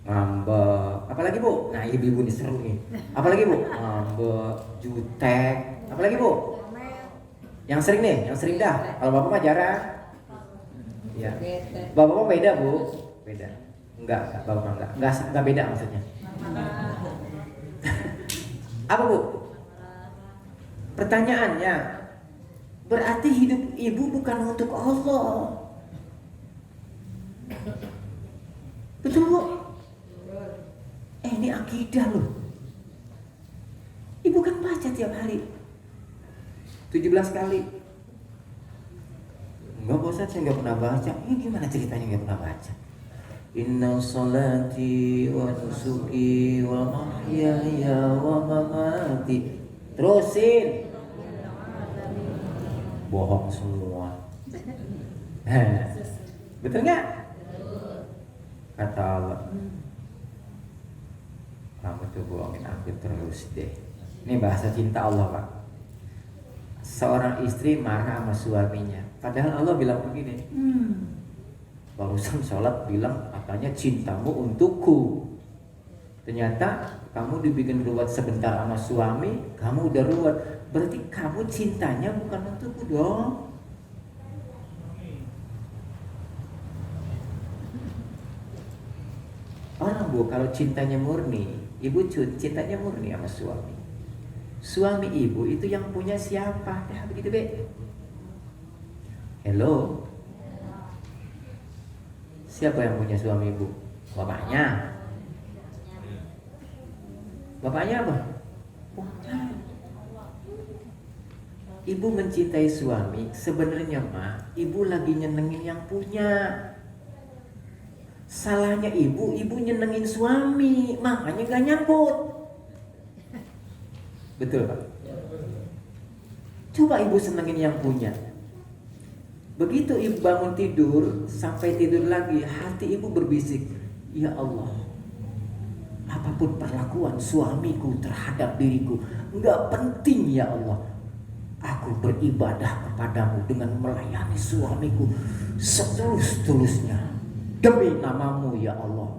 Ngambek. Apalagi Bu? Nah ibu-ibu ini seru nih. Apalagi Bu? Ngambek, jutek. Apalagi Bu? Yang sering nih, yang sering dah. Kalau bapak mah jarang. Ya. Bapak beda Bu? Beda. Enggak, bapak enggak beda maksudnya. Apa Bu? Pertanyaannya, berarti hidup ibu bukan untuk Allah. Betul Bu? Ini akidah loh. Ibu kan baca tiap hari 17 kali. Enggak bosan, saya nggak pernah baca. Ini gimana ceritanya nggak pernah baca? Inna salati wa nusuki wa mahyaya wa mamati. Terusin. Bohong semua. Betul nggak? Kata Allah, kamu tuh bohongin aku terus deh. Ini bahasa cinta Allah Pak. Seorang istri marah sama suaminya, padahal Allah bilang begini, barusan sholat bilang katanya cintamu untukku. Ternyata kamu dibikin ruwet sebentar sama suami, kamu udah ruwet. Berarti kamu cintanya bukan untukku dong. Orang Bu, kalau cintanya murni, ibu cintanya murni sama suami. Suami ibu itu yang punya siapa? Ya begitu Be. Hello. Siapa yang punya suami ibu? Bapaknya. Bapaknya apa? Ibu mencintai suami, sebenarnya mah ibu lagi nyenengin yang punya. Salahnya ibu nyenengin suami, makanya gak nyangkut. Betul Pak? Coba ibu senengin yang punya. Begitu ibu bangun tidur, sampai tidur lagi, hati ibu berbisik, ya Allah, apapun perlakuan suamiku terhadap diriku, gak penting ya Allah. Aku beribadah kepadamu dengan melayani suamiku setulus-tulusnya. Demi namamu ya Allah,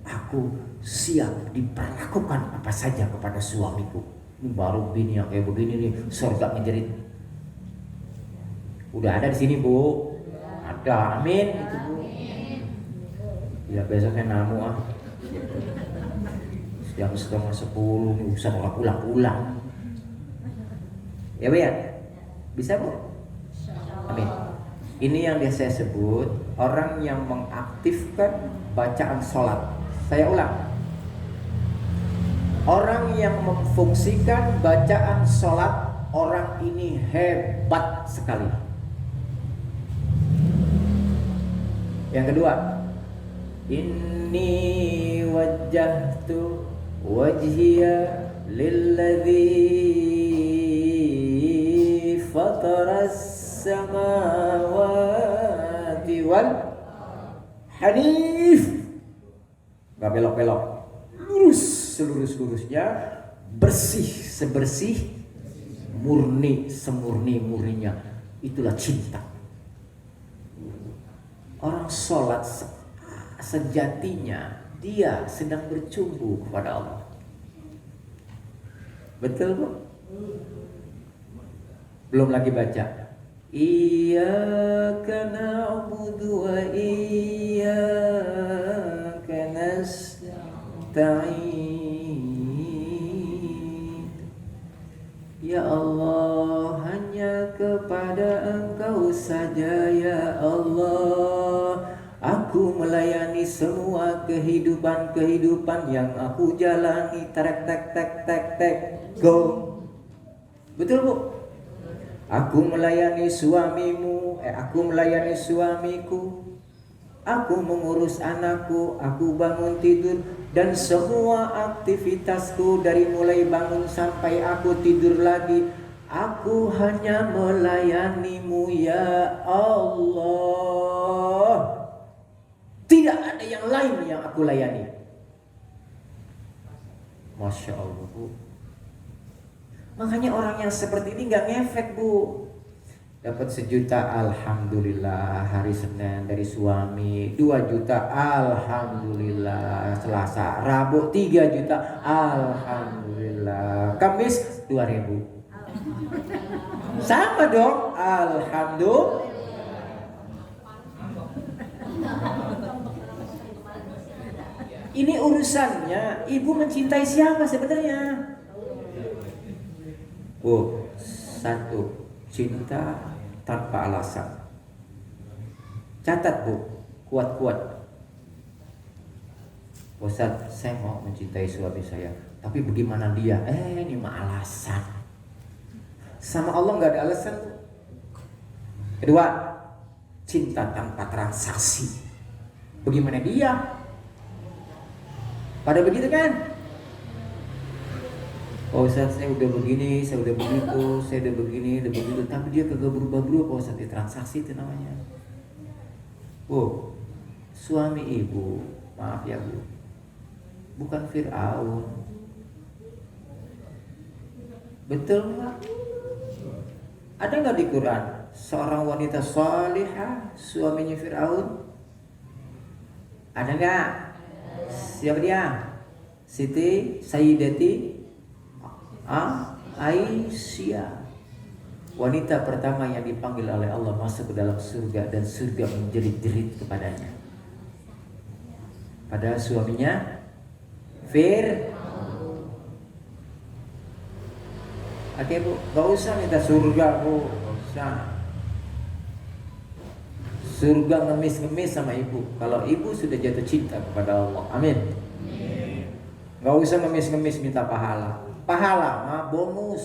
aku siap diperlakukan apa saja kepada suamiku. Ini baru bini yang kayak begini nih, surga menjerit. Udah ada di sini Bu? Ada, amin. Itu Bu. Ya besoknya namu jam 9:30 nih usah malah pulang-pulang. Ya Bu ya? Bisa Bu? Amin. Ini yang biasa saya sebut orang yang mengaktifkan bacaan sholat. Saya ulang, orang yang memfungsikan bacaan sholat, orang ini hebat sekali. Yang kedua, inni wajjahtu wajhiya lilladzi fataras samawati wal hanif. Gak belok-belok, lurus selurus-lurusnya, bersih sebersih, murni semurni-murninya. Itulah cinta. Orang sholat sejatinya dia sedang bercumbu kepada Allah. Betul Bu? Belum lagi baca Iyyaka na'budu wa iyyaka nasta'in. Ya Allah, hanya kepada Engkau saja ya Allah aku melayani semua kehidupan yang aku jalani. Tek go. Betul Bu? Aku melayani suamimu, aku melayani suamiku, aku mengurus anakku, aku bangun tidur, dan semua aktivitasku dari mulai bangun sampai aku tidur lagi, aku hanya melayanimu ya Allah. Tidak ada yang lain yang aku layani. Masya Allah Bu. Makanya orang yang seperti ini gak ngefek Bu. Dapat 1 juta alhamdulillah hari Senin dari suami, 2 juta alhamdulillah Selasa, Rabu 3 juta alhamdulillah, Kamis 2.000. Sama dong, alhamdulillah. Ini urusannya ibu mencintai siapa sebenarnya? satu, cinta tanpa alasan. Catat Bu, kuat-kuat. Ustaz, saya mau mencintai suami saya, tapi bagaimana dia? Ini mah alasan. Sama Allah nggak ada alasan. Kedua, cinta tanpa transaksi. Bagaimana dia? Pada begitu kan? Oh Ustaz, saya udah begini, saya udah begitu, saya udah begini, udah begitu, tapi dia kagak berubah-berubah. Ustaz, di transaksi itu namanya. Suami ibu, maaf ya Bu, bukan Fir'aun. Betul nggak? Ada nggak di Quran seorang wanita salihah suaminya Fir'aun? Ada nggak? Siapa dia? Siti Sayyidati Aisyah, wanita pertama yang dipanggil oleh Allah masuk ke dalam surga dan surga menjerit-jerit kepadanya. Padahal suaminya Fir'aun. Oke Bu, gak usah minta surga Bu, gak usah. Surga ngemis-ngemis sama ibu. Kalau ibu sudah jatuh cinta kepada Allah, amin. Gak usah ngemis-ngemis minta pahala. Pahala mah bonus.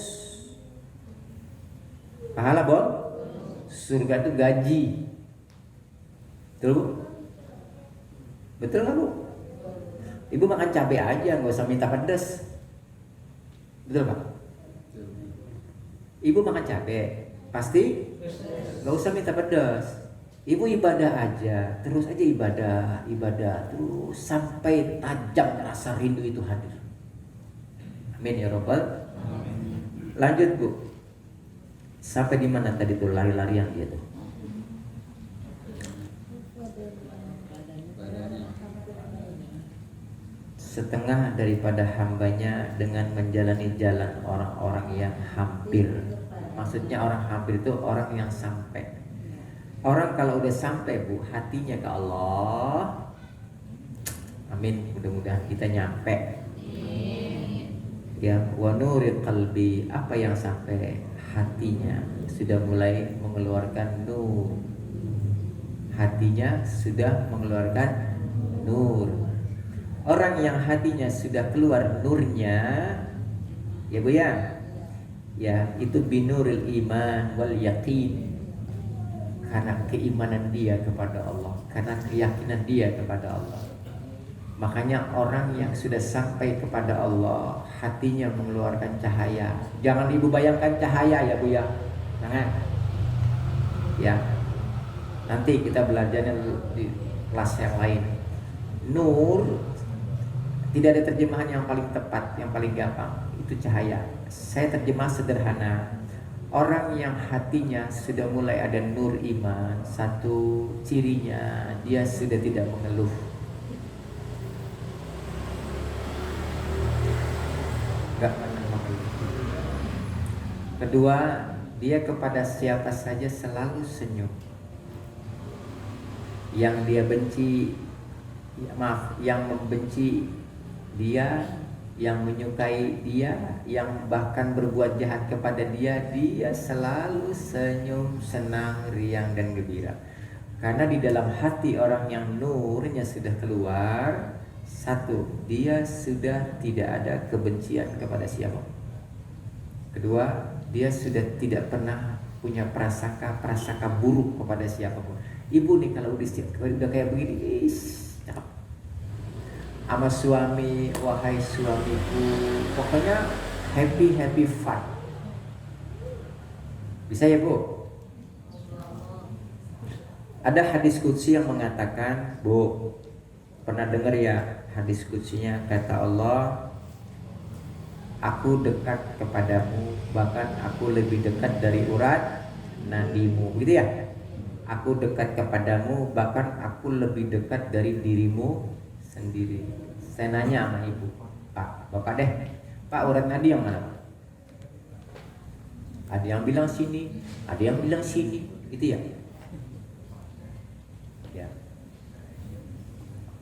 Pahala surga itu gaji. Betul Bu? Betul nggak Bu? Ibu makan cabai aja, nggak usah minta pedas. Betul Pak? Ibu makan cabai, pasti nggak usah minta pedas. Ibu ibadah aja, terus aja ibadah terus sampai tajam rasa rindu itu hadir. Amin ya Rabbal. Lanjut Bu. Sampai di mana tadi tuh lari-larian dia tuh? Setengah daripada hambanya dengan menjalani jalan orang-orang yang hampir. Maksudnya orang hampir itu orang yang sampai. Orang kalau udah sampai Bu, hatinya ke Allah. Amin, mudah-mudahan kita nyampe. Ya, wa nuril qalbi, apa yang sampai? Hatinya sudah mulai mengeluarkan nur. Hatinya sudah mengeluarkan nur. Orang yang hatinya sudah keluar nurnya, ya Bu ya, itu binuril iman wal yaqin. Karena keimanan dia kepada Allah, karena keyakinan dia kepada Allah. Makanya orang yang sudah sampai kepada Allah, hatinya mengeluarkan cahaya. Jangan Ibu bayangkan cahaya ya Bu ya. Jangan. Ya. Nanti kita belajarnya di kelas yang lain. Nur tidak ada terjemahan yang paling tepat, yang paling gampang. Itu cahaya. Saya terjemah sederhana. Orang yang hatinya sudah mulai ada nur iman, satu cirinya dia sudah tidak mengeluh. Gak mengeluh. Kedua, dia kepada siapa saja selalu senyum. Yang dia benci, yang membenci dia, yang menyukai dia, yang bahkan berbuat jahat kepada dia, dia selalu senyum, senang, riang dan gembira. Karena di dalam hati orang yang nurnya sudah keluar, satu, dia sudah tidak ada kebencian kepada siapa. Kedua, dia sudah tidak pernah punya prasangka buruk kepada siapapun. Ibu nih kalau udah kayak begini, cakep. Sama suami, wahai suamiku, pokoknya happy fun. Bisa ya Bu? Ada hadis qudsi yang mengatakan, Bu, pernah dengar ya hadis qudsinya, kata Allah, aku dekat kepadamu, bahkan aku lebih dekat dari urat nadimu, gitu ya. Aku dekat kepadamu, bahkan aku lebih dekat dari dirimu sendiri. Saya nanya sama ibu, Pak, Bapak deh, Pak, urat nadi yang mana? Ada yang bilang sini, ada yang bilang sini, gitu ya. Ya.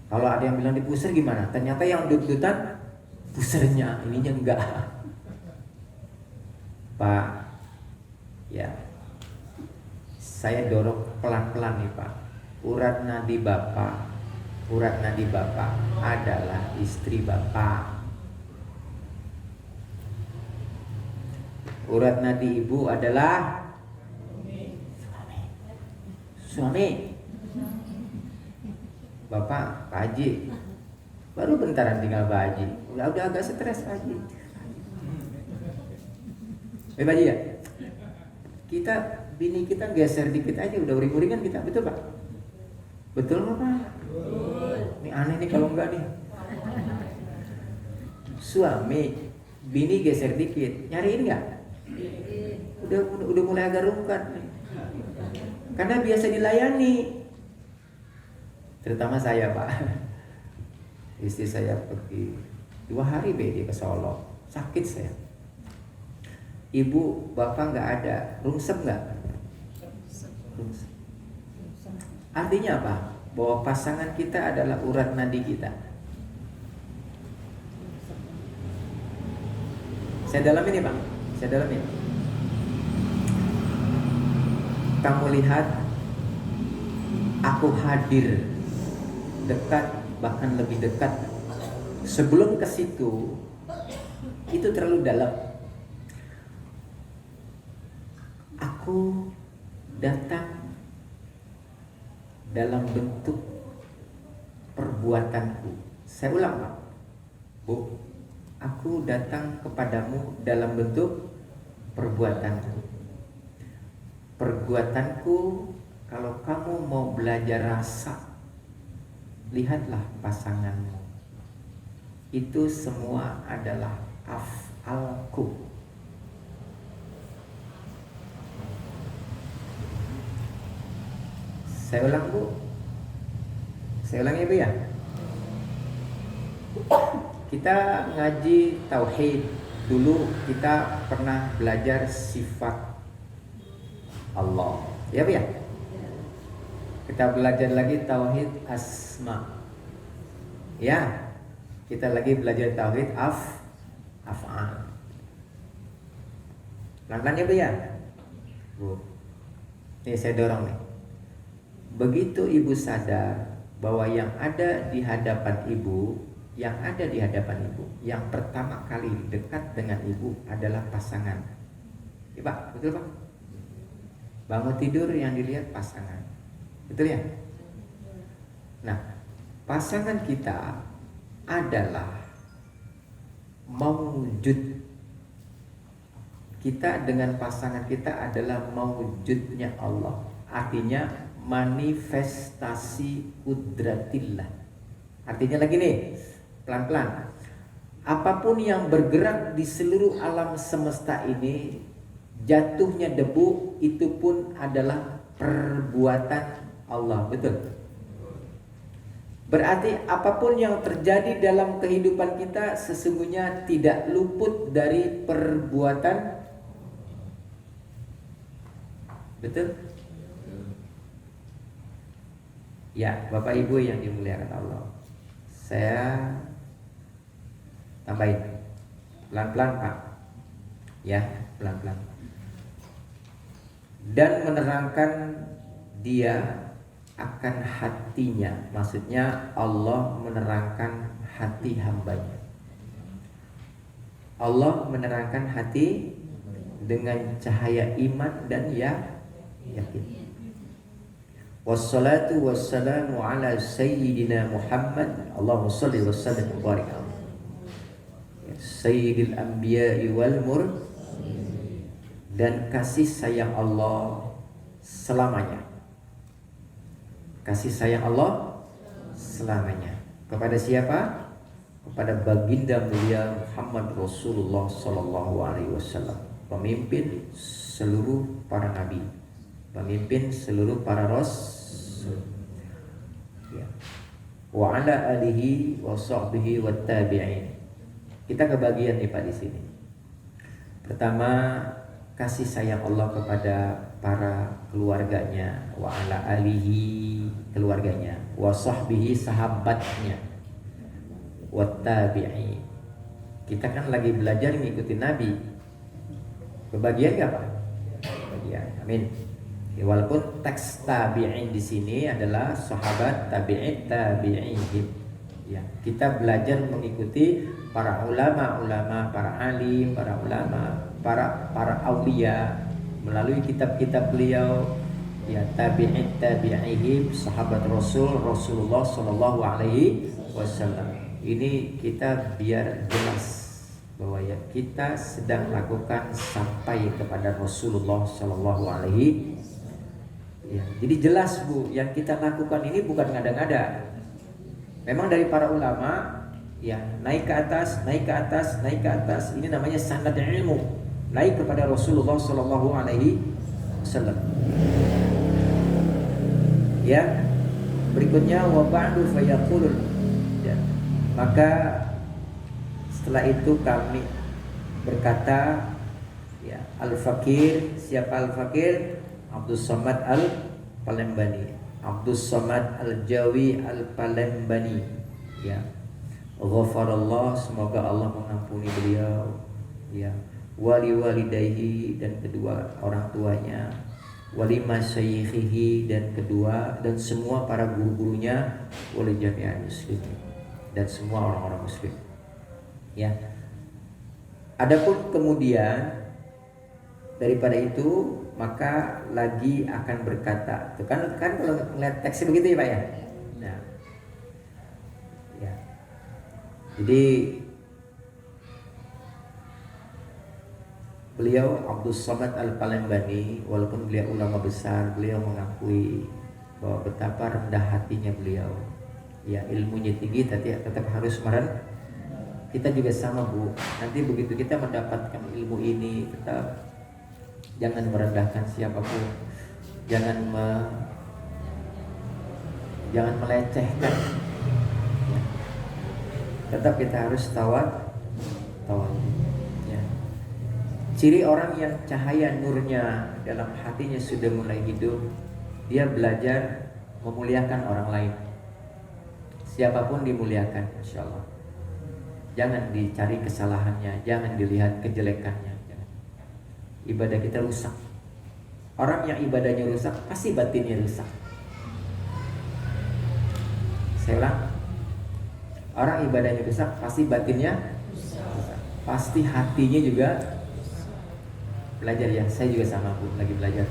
Kalau ada yang bilang di pusar gimana? Ternyata yang dut-dutan pusarnya, ininya enggak. Pak, Ya, saya dorong pelan-pelan nih Pak. Urat nadi Bapak adalah istri Bapak. Urat nadi Ibu adalah suami. Bapak, Pak Haji, baru bentaran tinggal Pak Haji. Udah agak stres Pak Haji. Pak Haji ya? Bini kita geser dikit aja udah uring-uringan kita, betul Pak? Betul nggak Pak? Ini aneh nih kalau enggak nih. Suami, bini geser dikit, nyariin nggak? Udah mulai agak rungkat nih. Karena biasa dilayani. Terutama saya Pak. Istri saya pergi 2 hari dia ke Solo, sakit saya. Ibu, bapak nggak ada, rungsep nggak? Rungsep. Artinya apa? Bahwa pasangan kita adalah urat nadi kita. Saya dalam ini Pak, saya dalam ini. Kamu lihat, aku hadir dekat, bahkan lebih dekat. Sebelum ke situ, itu terlalu dalam. Aku datang dalam bentuk perbuatanku. Saya ulang Pak, Bu, aku datang kepadamu dalam bentuk perbuatanku. Perbuatanku, kalau kamu mau belajar rasa, lihatlah pasanganmu. Itu semua adalah af'alku. Saya ulang Bu. Saya ulang ya Bu ya. Kita ngaji tauhid. Dulu kita pernah belajar sifat Allah. Ya Bu ya. Kita belajar lagi tauhid asma. Ya. Kita lagi belajar tauhid af'al. Pelan-pelan ya Bu ya. Bu. Ini saya dorong nih. Begitu ibu sadar bahwa yang ada di hadapan ibu, yang pertama kali dekat dengan ibu adalah pasangan. Ya Pak, betul Pak? Bangun tidur yang dilihat pasangan. Betul ya? Nah, pasangan kita adalah maujud. Kita dengan pasangan kita adalah maujudnya Allah. Artinya manifestasi kudratillah. Artinya lagi nih, pelan-pelan. Apapun yang bergerak di seluruh alam semesta ini, jatuhnya debu itu pun adalah perbuatan Allah. Betul? Berarti apapun yang terjadi dalam kehidupan kita sesungguhnya tidak luput dari perbuatan. Betul? Ya, Bapak Ibu yang dimuliakan Allah. Saya tambahin pelan-pelan Pak. Ya, pelan-pelan. Dan menerangkan dia akan hatinya. Maksudnya Allah menerangkan hati hambanya. Allah menerangkan hati dengan cahaya iman dan yakin. Wassalatu wassalamu ala sayyidina Muhammad. Allahumma salli wa sallim wa barik alaihi. Sayyidil anbiya'i wal mursalin. Dan kasih sayang Allah selamanya. Kasih sayang Allah selamanya. Kepada siapa? Kepada baginda mulia Muhammad Rasulullah sallallahu alaihi wasallam, pemimpin seluruh para nabi, pemimpin seluruh para rasul. Ya. Wa ala alihi wa sahbihi wa tabi'in. Kita kebagian nih Pak di sini. Pertama, kasih sayang Allah kepada para keluarganya, wa ala alihi keluarganya, wa sahbihi sahabatnya, wa tabi'in. Kita kan lagi belajar ngikutin Nabi. Kebagian gak Pak? Ya, amin. Ya, walaupun teks tabi'in di sini adalah sahabat tabi'in tabi'ihim. Ya, kita belajar mengikuti para ulama, para alim, para ulama, para aulia melalui kitab-kitab beliau. Ya, tabi'in tabi'ihim, sahabat Rasulullah sallallahu alaihi wasallam. Ini kita biar jelas bahwa ya kita sedang lakukan sampai kepada Rasulullah sallallahu alaihi. Ya, jadi jelas Bu, yang kita lakukan ini bukan ngada-ngada. Memang dari para ulama ya naik ke atas, naik ke atas, naik ke atas. Ini namanya sanad ilmu. Naik kepada Rasulullah sallallahu alaihi wasallam. Ya. Berikutnya wa ba'du fayaqulun. Ya. Maka setelah itu kami berkata ya al-fakir, siapa al-fakir? Abdus Samad al-Palembani, Abdus Samad al-Jawi al-Palembani. Ya. Ghafarallah, semoga Allah mengampuni beliau. Ya. Wali walidayhi, dan kedua orang tuanya. Wali masyayikhihi, dan kedua dan semua para guru-gurunya. Wali jami'an muslim, dan semua orang-orang muslim. Ya. Adapun kemudian daripada itu maka lagi akan berkata. Tuh kan kalau melihat teksnya begitu ya Pak ya. Nah. Ya. Jadi beliau Abdus Samad al-Palembani, walaupun beliau ulama besar, beliau mengakui bahwa betapa rendah hatinya beliau. Ya, ilmunya tinggi tapi tetap harus merendah. Kita juga sama Bu. Nanti begitu kita mendapatkan ilmu ini, tetap jangan merendahkan siapapun, jangan melecehkan. Ya. Tetap kita harus tawadu. Ya. Ciri orang yang cahaya nurnya dalam hatinya sudah mulai hidup, dia belajar memuliakan orang lain. Siapapun dimuliakan, insya Allah. Jangan dicari kesalahannya, jangan dilihat kejelekannya. Ibadah kita rusak. Orang yang ibadahnya rusak pasti batinnya rusak. Saya ulang, orang ibadahnya rusak pasti batinnya rusak. Pasti hatinya juga. Belajar ya, saya juga sama Bu, lagi belajar.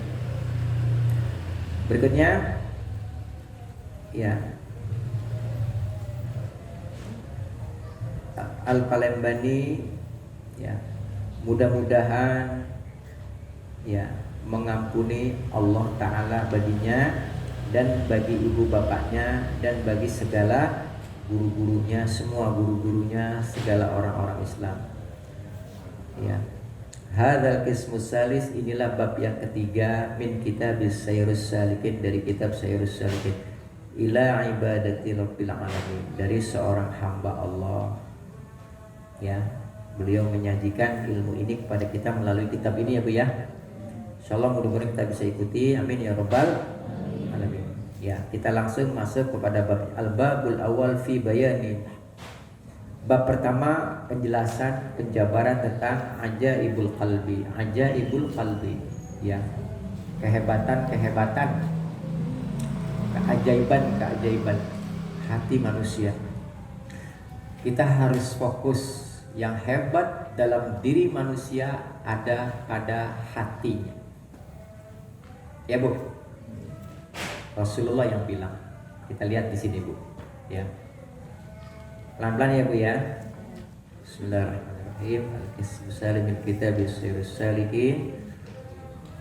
Berikutnya ya Al-Palembani ya, mudah-mudahan ya mengampuni Allah Ta'ala baginya dan bagi ibu bapaknya dan bagi segala guru-gurunya, semua guru-gurunya, segala orang-orang Islam. Ya. Hadzal qismus salis, inilah bab yang ketiga min kitabis Sayyarus Salikin, dari kitab Sayyarus Salikin, ila ibadati rabbil alamin, dari seorang hamba Allah. Ya, beliau menyajikan ilmu ini kepada kita melalui kitab ini ya Bu ya. Insyaallah mudah-mudahan kita bisa ikuti. Amin ya rabbal alamin. Ya, kita langsung masuk kepada bab al-babul awal fi bayani. Bab pertama, penjelasan penjabaran tentang ajaibul qalbi. Ajaibul qalbi ya, kehebatan, keajaiban hati manusia. Kita harus fokus, yang hebat dalam diri manusia ada pada hatinya. Ya Bu, Rasulullah yang bilang. Kita lihat di sini Bu. Ya, pelan-pelan ya Bu ya. Bismillahirrahmanirrahim. Al-Qismu Salim min Kitabis Sayyarus Salikin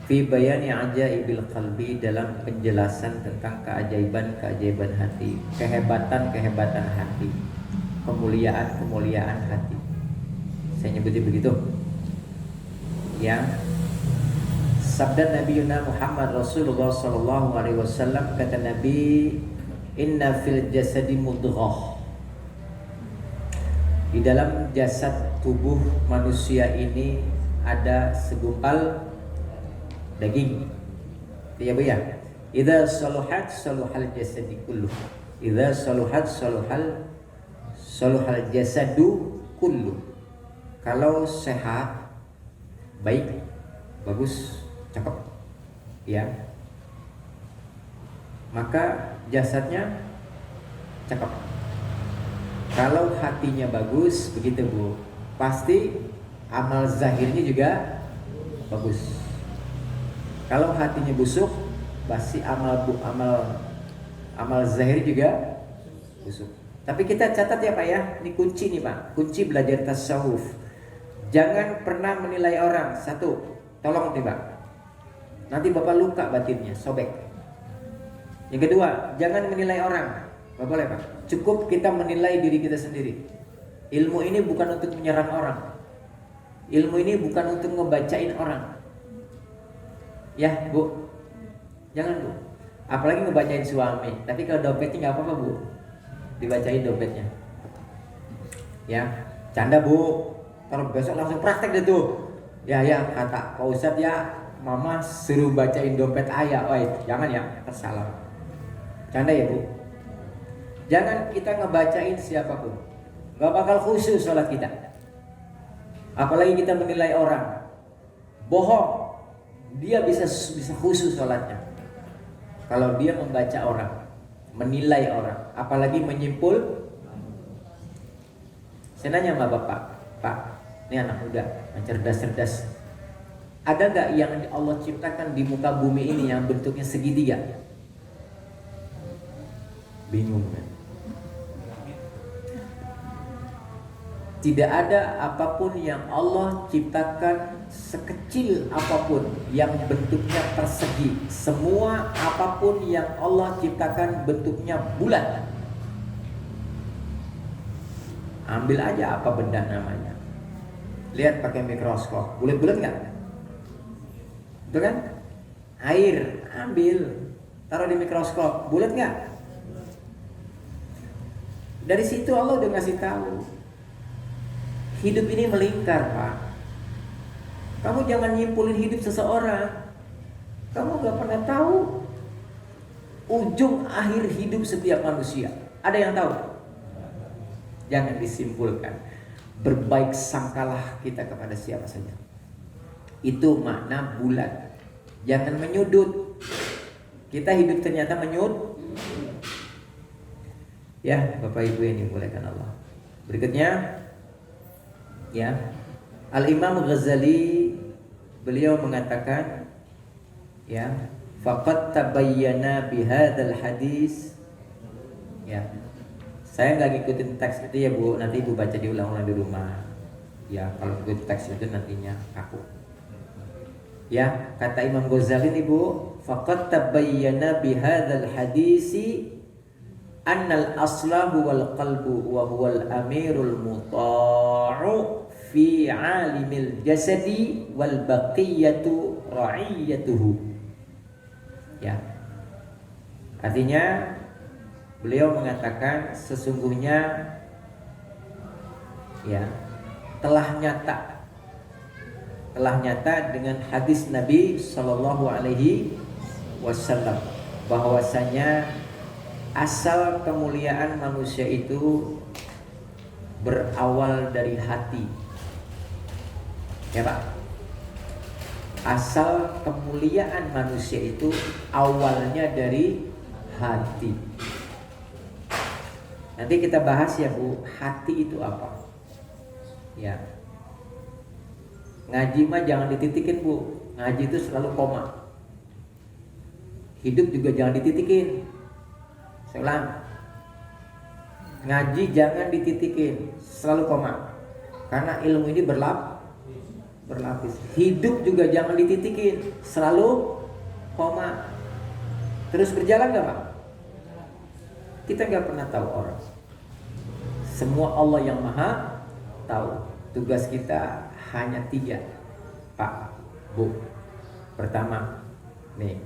fi bayani ajaibil qalbi, dalam penjelasan tentang keajaiban hati, kehebatan hati, kemuliaan hati. Saya nyebutin begitu. Ya. Sabda Nabi Muhammad Rasulullah sallallahu alaihi wasallam, kata Nabi, inna fil jasadi mudghah. Di dalam jasad tubuh manusia ini ada segumpal daging. Ya Bu ya. Idza saluhat saluhal jasadi kulluh. Idza saluhat saluhal jasadu kulluh. Kalau sehat, baik, bagus, cakep, ya, maka jasadnya cakep. Kalau hatinya bagus, begitu Bu, pasti amal zahirnya juga bagus. Kalau hatinya busuk, pasti amal zahir juga busuk. Tapi kita catat ya Pak ya, ini kunci nih Pak, kunci belajar tasawuf. Jangan pernah menilai orang. Satu, tolong nih Pak, nanti Bapak luka batinnya, sobek. Yang kedua, jangan menilai orang. Gak boleh Pak, cukup kita menilai diri kita sendiri. Ilmu ini bukan untuk menyerang orang, ilmu ini bukan untuk ngebacain orang. Ya Bu, jangan Bu, apalagi ngebacain suami. Tapi kalau dompetnya gak apa-apa Bu, dibacain dompetnya. Ya, canda Bu, kalau besok langsung praktek deh tuh. Ya kata Pak Ustadz ya, Mama suruh bacain dompet ayah. Wah jangan ya, tersalah. Canda ya Bu. Jangan kita ngebacain siapapun, gak bakal khusyuk sholat kita. Apalagi kita menilai orang. Bohong, dia bisa khusyuk sholatnya kalau dia membaca orang, menilai orang, apalagi menyimpul. Saya nanya sama Bapak, Pak, ini anak muda, cerdas-cerdas, ada gak yang Allah ciptakan di muka bumi ini yang bentuknya segitiga? Bingung kan? Tidak ada apapun yang Allah ciptakan sekecil apapun yang bentuknya persegi. Semua apapun yang Allah ciptakan bentuknya bulat. Ambil aja apa benda namanya, lihat pakai mikroskop, bulat-bulat nggak? Itu kan? Air, ambil, taruh di mikroskop, bulat nggak? Dari situ Allah udah ngasih tahu. Hidup ini melingkar Pak. Kamu jangan nyimpulin hidup seseorang. Kamu gak pernah tahu ujung akhir hidup setiap manusia. Ada yang tahu? Jangan disimpulkan. Berbaik sangkalah kita kepada siapa saja. Itu makna bulat. Jangan menyudut. Kita hidup ternyata menyudut. Ya Bapak Ibu yang dimuliakan Allah. Berikutnya, ya, Al-Imam Ghazali beliau mengatakan, ya, faqad tabayyana bihadzal hadis. Ya, saya nggak ngikutin teks itu ya Bu, nanti Ibu baca diulang-ulang di rumah. Ya, kalau ikut teks itu nantinya kaku. Ya, kata Imam Ghazali nih Bu, faqad tabayyana bihadzal hadisi annal aslahu wal qalbu wa huwal amirul muta'u fi alimil jasadi wal baqiyatu ra'iyatuhu. Ya, artinya beliau mengatakan sesungguhnya, ya, telah nyata dengan hadis Nabi Shallallahu Alaihi Wasallam bahwasanya asal kemuliaan manusia itu berawal dari hati. Ya Pak, asal kemuliaan manusia itu awalnya dari hati. Nanti kita bahas ya Bu, hati itu apa? Ya, ngaji mah jangan dititikin Bu, ngaji itu selalu koma. Hidup juga jangan dititikin. Saya ulang, ngaji jangan dititikin, selalu koma. Karena ilmu ini berlapis. Hidup juga jangan dititikin, selalu koma. Terus berjalan gak Pak? Kita gak pernah tahu orang. Semua Allah yang maha tahu. Tugas kita hanya 3 Pak, Bu. Pertama nih,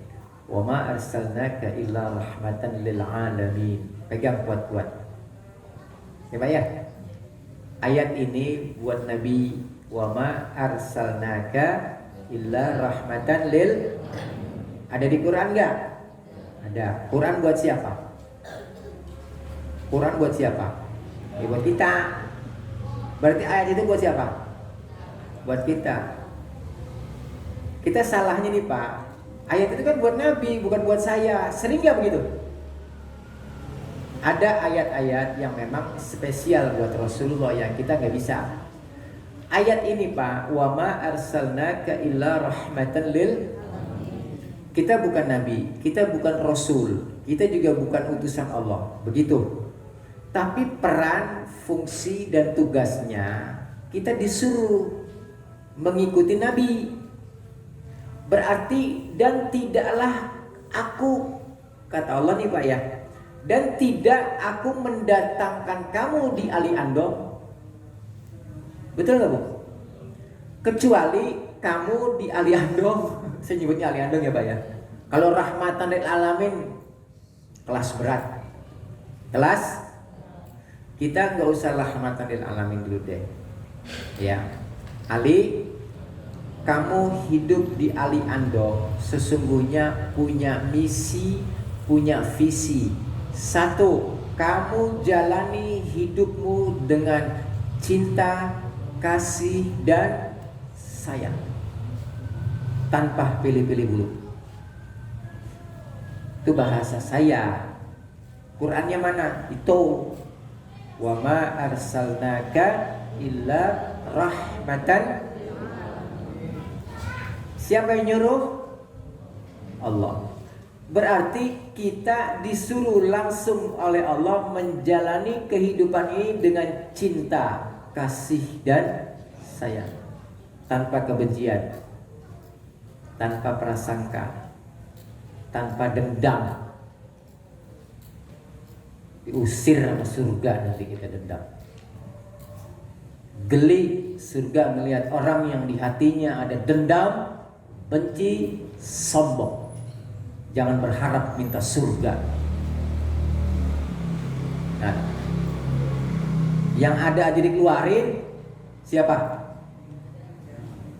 wa ma arsalnaka illa rahmatan lil alamin. Pegang kuat-kuat. Ya Pak ya. Ayat ini buat Nabi, wa ma arsalnaka illa rahmatan lil. Ada di Quran enggak? Ada. Quran buat siapa? Quran buat siapa? Ya buat kita. Berarti ayat itu buat siapa? Buat kita. Kita salahnya nih Pak, Ayat itu kan buat Nabi, bukan buat saya. Sering gak begitu? Ada ayat-ayat yang memang spesial buat Rasulullah yang kita gak bisa. Ayat ini Pak, wa ma arsalnaka illa rahmatan lil. Kita bukan Nabi, kita bukan Rasul, kita juga bukan utusan Allah. Begitu. Tapi peran, fungsi dan tugasnya kita disuruh mengikuti Nabi. Berarti dan tidaklah aku, kata Allah nih Pak ya, dan tidak aku mendatangkan kamu di Ali Andong. Betul gak Bu? Kecuali kamu di Ali Andong. Saya nyebutnya Ali Andong ya Pak ya. Kalau rahmatan lil alamin kelas berat. Kelas kita nggak usah rahmatan lil alamin dulu deh. Ya. Ali, kamu hidup di Ali Andong sesungguhnya punya misi, punya visi. Satu, kamu jalani hidupmu dengan cinta, kasih dan sayang, tanpa pilih-pilih bulu. Itu bahasa saya. Qurannya mana? Itu wa ma arsalnaka illa rahmatan. Siapa yang nyuruh? Allah. Berarti kita disuruh langsung oleh Allah menjalani kehidupan ini dengan cinta, kasih dan sayang, tanpa kebencian, tanpa prasangka, tanpa dendam. Diusir sama surga nanti kita dendam. Geli surga melihat orang yang di hatinya ada dendam, benci, sombong. Jangan berharap minta surga. Nah, yang ada aja dikeluarin. Siapa?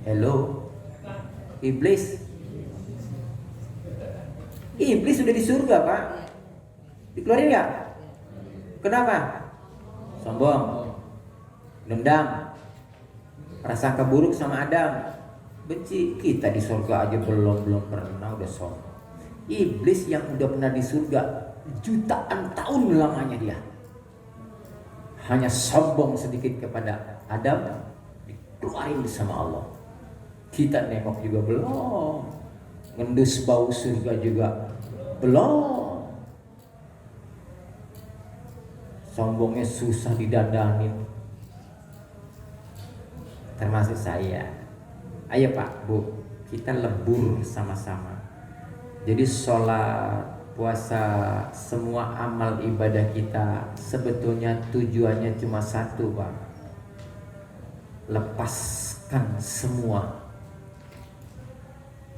Hello, iblis. Iblis sudah di surga Pak. Dikeluarin nggak? Kenapa? Sombong, dendam, prasangka buruk sama Adam, benci. Kita di surga aja belum pernah udah sombong. Iblis yang udah pernah di surga jutaan tahun lamanya dia hanya sombong sedikit kepada Adam, dikeluarin sama Allah. Kita nengok juga belum, ngendus bau surga juga belum. Sombongnya susah didandanin. Termasuk saya. Ayo Pak, Bu, kita lebur sama-sama. Jadi sholat, puasa, semua amal ibadah kita sebetulnya tujuannya cuma satu Pak. Lepaskan semua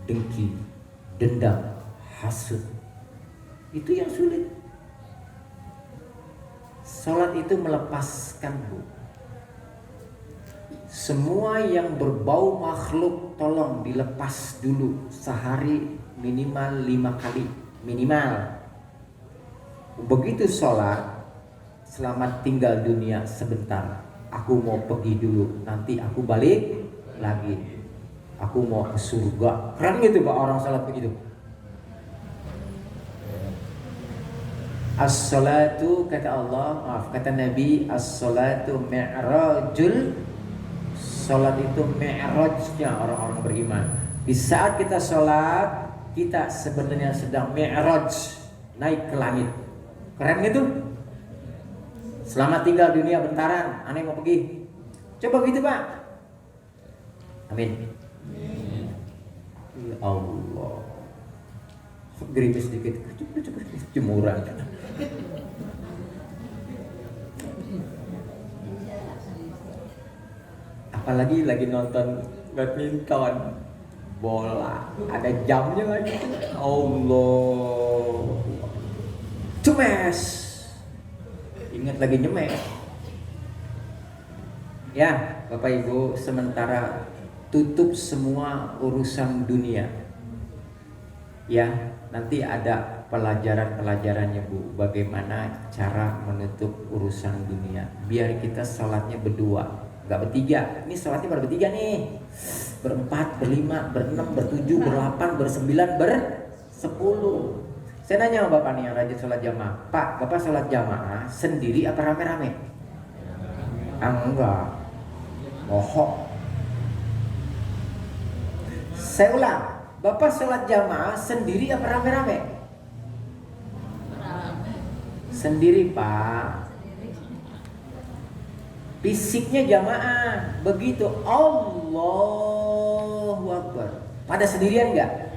dengki, dendam, hasud. Itu yang sulit. Sholat itu melepaskan Bu. Semua yang berbau makhluk tolong dilepas dulu sehari minimal 5 kali minimal. Begitu sholat, selamat tinggal dunia sebentar. Aku mau pergi dulu, nanti aku balik lagi. Aku mau ke surga. Keren gitu Pak orang sholat begitu. As-salatu kata Allah, kata Nabi, as-salatu mi'rajul. Sholat itu mi'rajnya orang-orang beriman. Di saat kita sholat, kita sebenarnya sedang mi'raj, naik ke langit. Keren gitu? Selamat tinggal dunia bentaran, aneh mau pergi. Coba gitu Pak. Amin. Ya Allah. Gerimis sedikit, jemuran. Apalagi lagi nonton badminton, bola, ada jamnya lagi. Allah, cemes. Ingat lagi nyemes. Ya, Bapak Ibu, sementara tutup semua urusan dunia. Ya, nanti ada pelajaran-pelajarannya Bu, bagaimana cara menutup urusan dunia. Biar kita sholatnya berdua. nggak bertiga. Ini sholatnya pada bertiga nih, berempat, berlima, berenam, bertujuh, berdelapan, bersembilan, bersepuluh. Saya nanya sama bapak nih yang rajin sholat jamaah, Pak, bapak sholat jamaah sendiri apa rame-rame? Enggak, bohong. Saya ulang, bapak sholat jamaah sendiri apa rame-rame? Sendiri, Pak. Fisiknya jamaah, begitu Allahu Akbar. Pada sendirian enggak?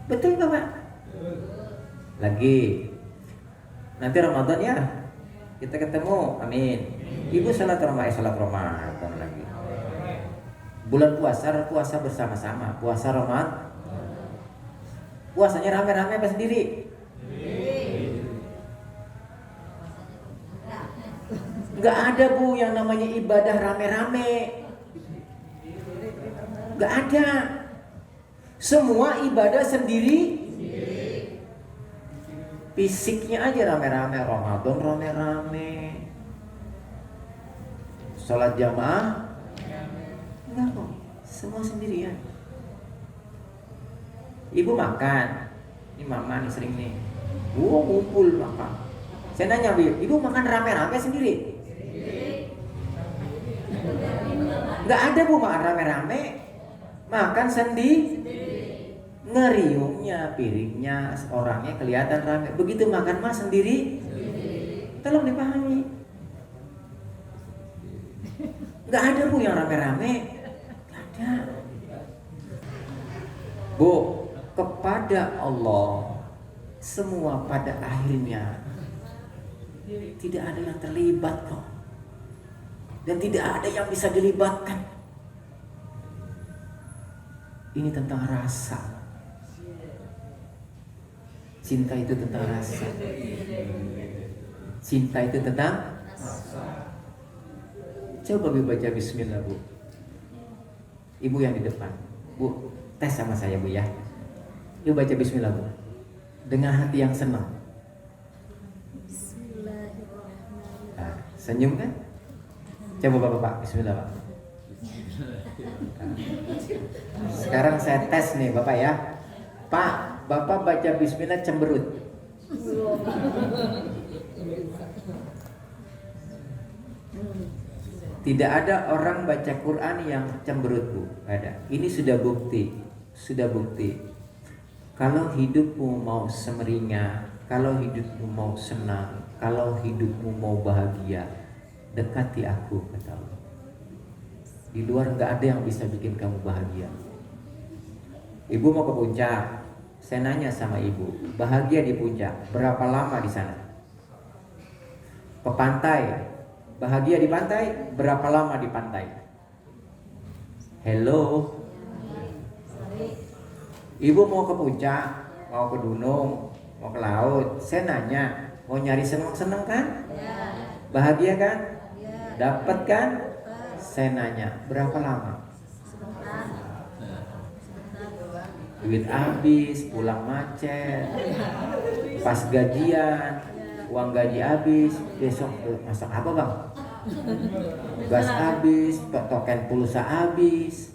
Betul nggak, Pak? Lagi. Nanti Ramadan ya, kita ketemu, amin. Ibu sholat Ramadan lagi. Bulan puasa bersama-sama, puasa Ramadan. Puasanya rame-rame apa sendiri? Nggak ada, Bu, yang namanya ibadah rame-rame. Nggak ada. Semua ibadah sendiri. Fisiknya aja rame-rame, Ramadan rame-rame. Sholat jamaah enggak kok, semua sendirian. Ibu makan, ini mama nih sering nih, ngumpul makan. Saya nanya, ibu makan rame-rame sendiri? Enggak ada, Bu, makan rame-rame, makan sendiri. Ngeriungnya, piringnya, orangnya kelihatan rame. Begitu makan mah sendiri. Tolong dipahami. Enggak ada, Bu, yang rame-rame. Enggak ada. Bu, kepada Allah semua pada akhirnya tidak ada yang terlibat kok. Dan tidak ada yang bisa dilibatkan. Ini tentang rasa. Cinta itu tentang rasa. Cinta itu tentang rasa. Coba baca bismillah, Bu. Ibu yang di depan, Bu, tes sama saya, Bu, ya. Yuk baca bismillah, Bu, dengan hati yang senang. Nah, senyum kan? Coba Bapak, bismillah, Pak. Sekarang saya tes nih, Bapak, ya. Pak, Bapak baca bismillah cemberut. Tidak ada orang baca Quran yang cemberut, Bu. Ada. Ini sudah bukti. Kalau hidupmu mau semeringah, kalau hidupmu mau senang, kalau hidupmu mau bahagia, dekati aku, kata Allah. Di luar nggak ada yang bisa bikin kamu bahagia. Ibu mau ke puncak, saya nanya sama ibu, bahagia di puncak, berapa lama di sana? Ke pantai, bahagia di pantai, berapa lama di pantai? Hello. Ibu mau ke puncak, mau ke gunung, mau ke laut, saya nanya, mau nyari seneng-seneng kan? Bahagia kan? Dapat kan? Saya nanya, berapa lama? Duit habis, pulang macet, pas gajian, uang gaji habis, besok masak apa, Bang? Gas habis, token pulsa habis.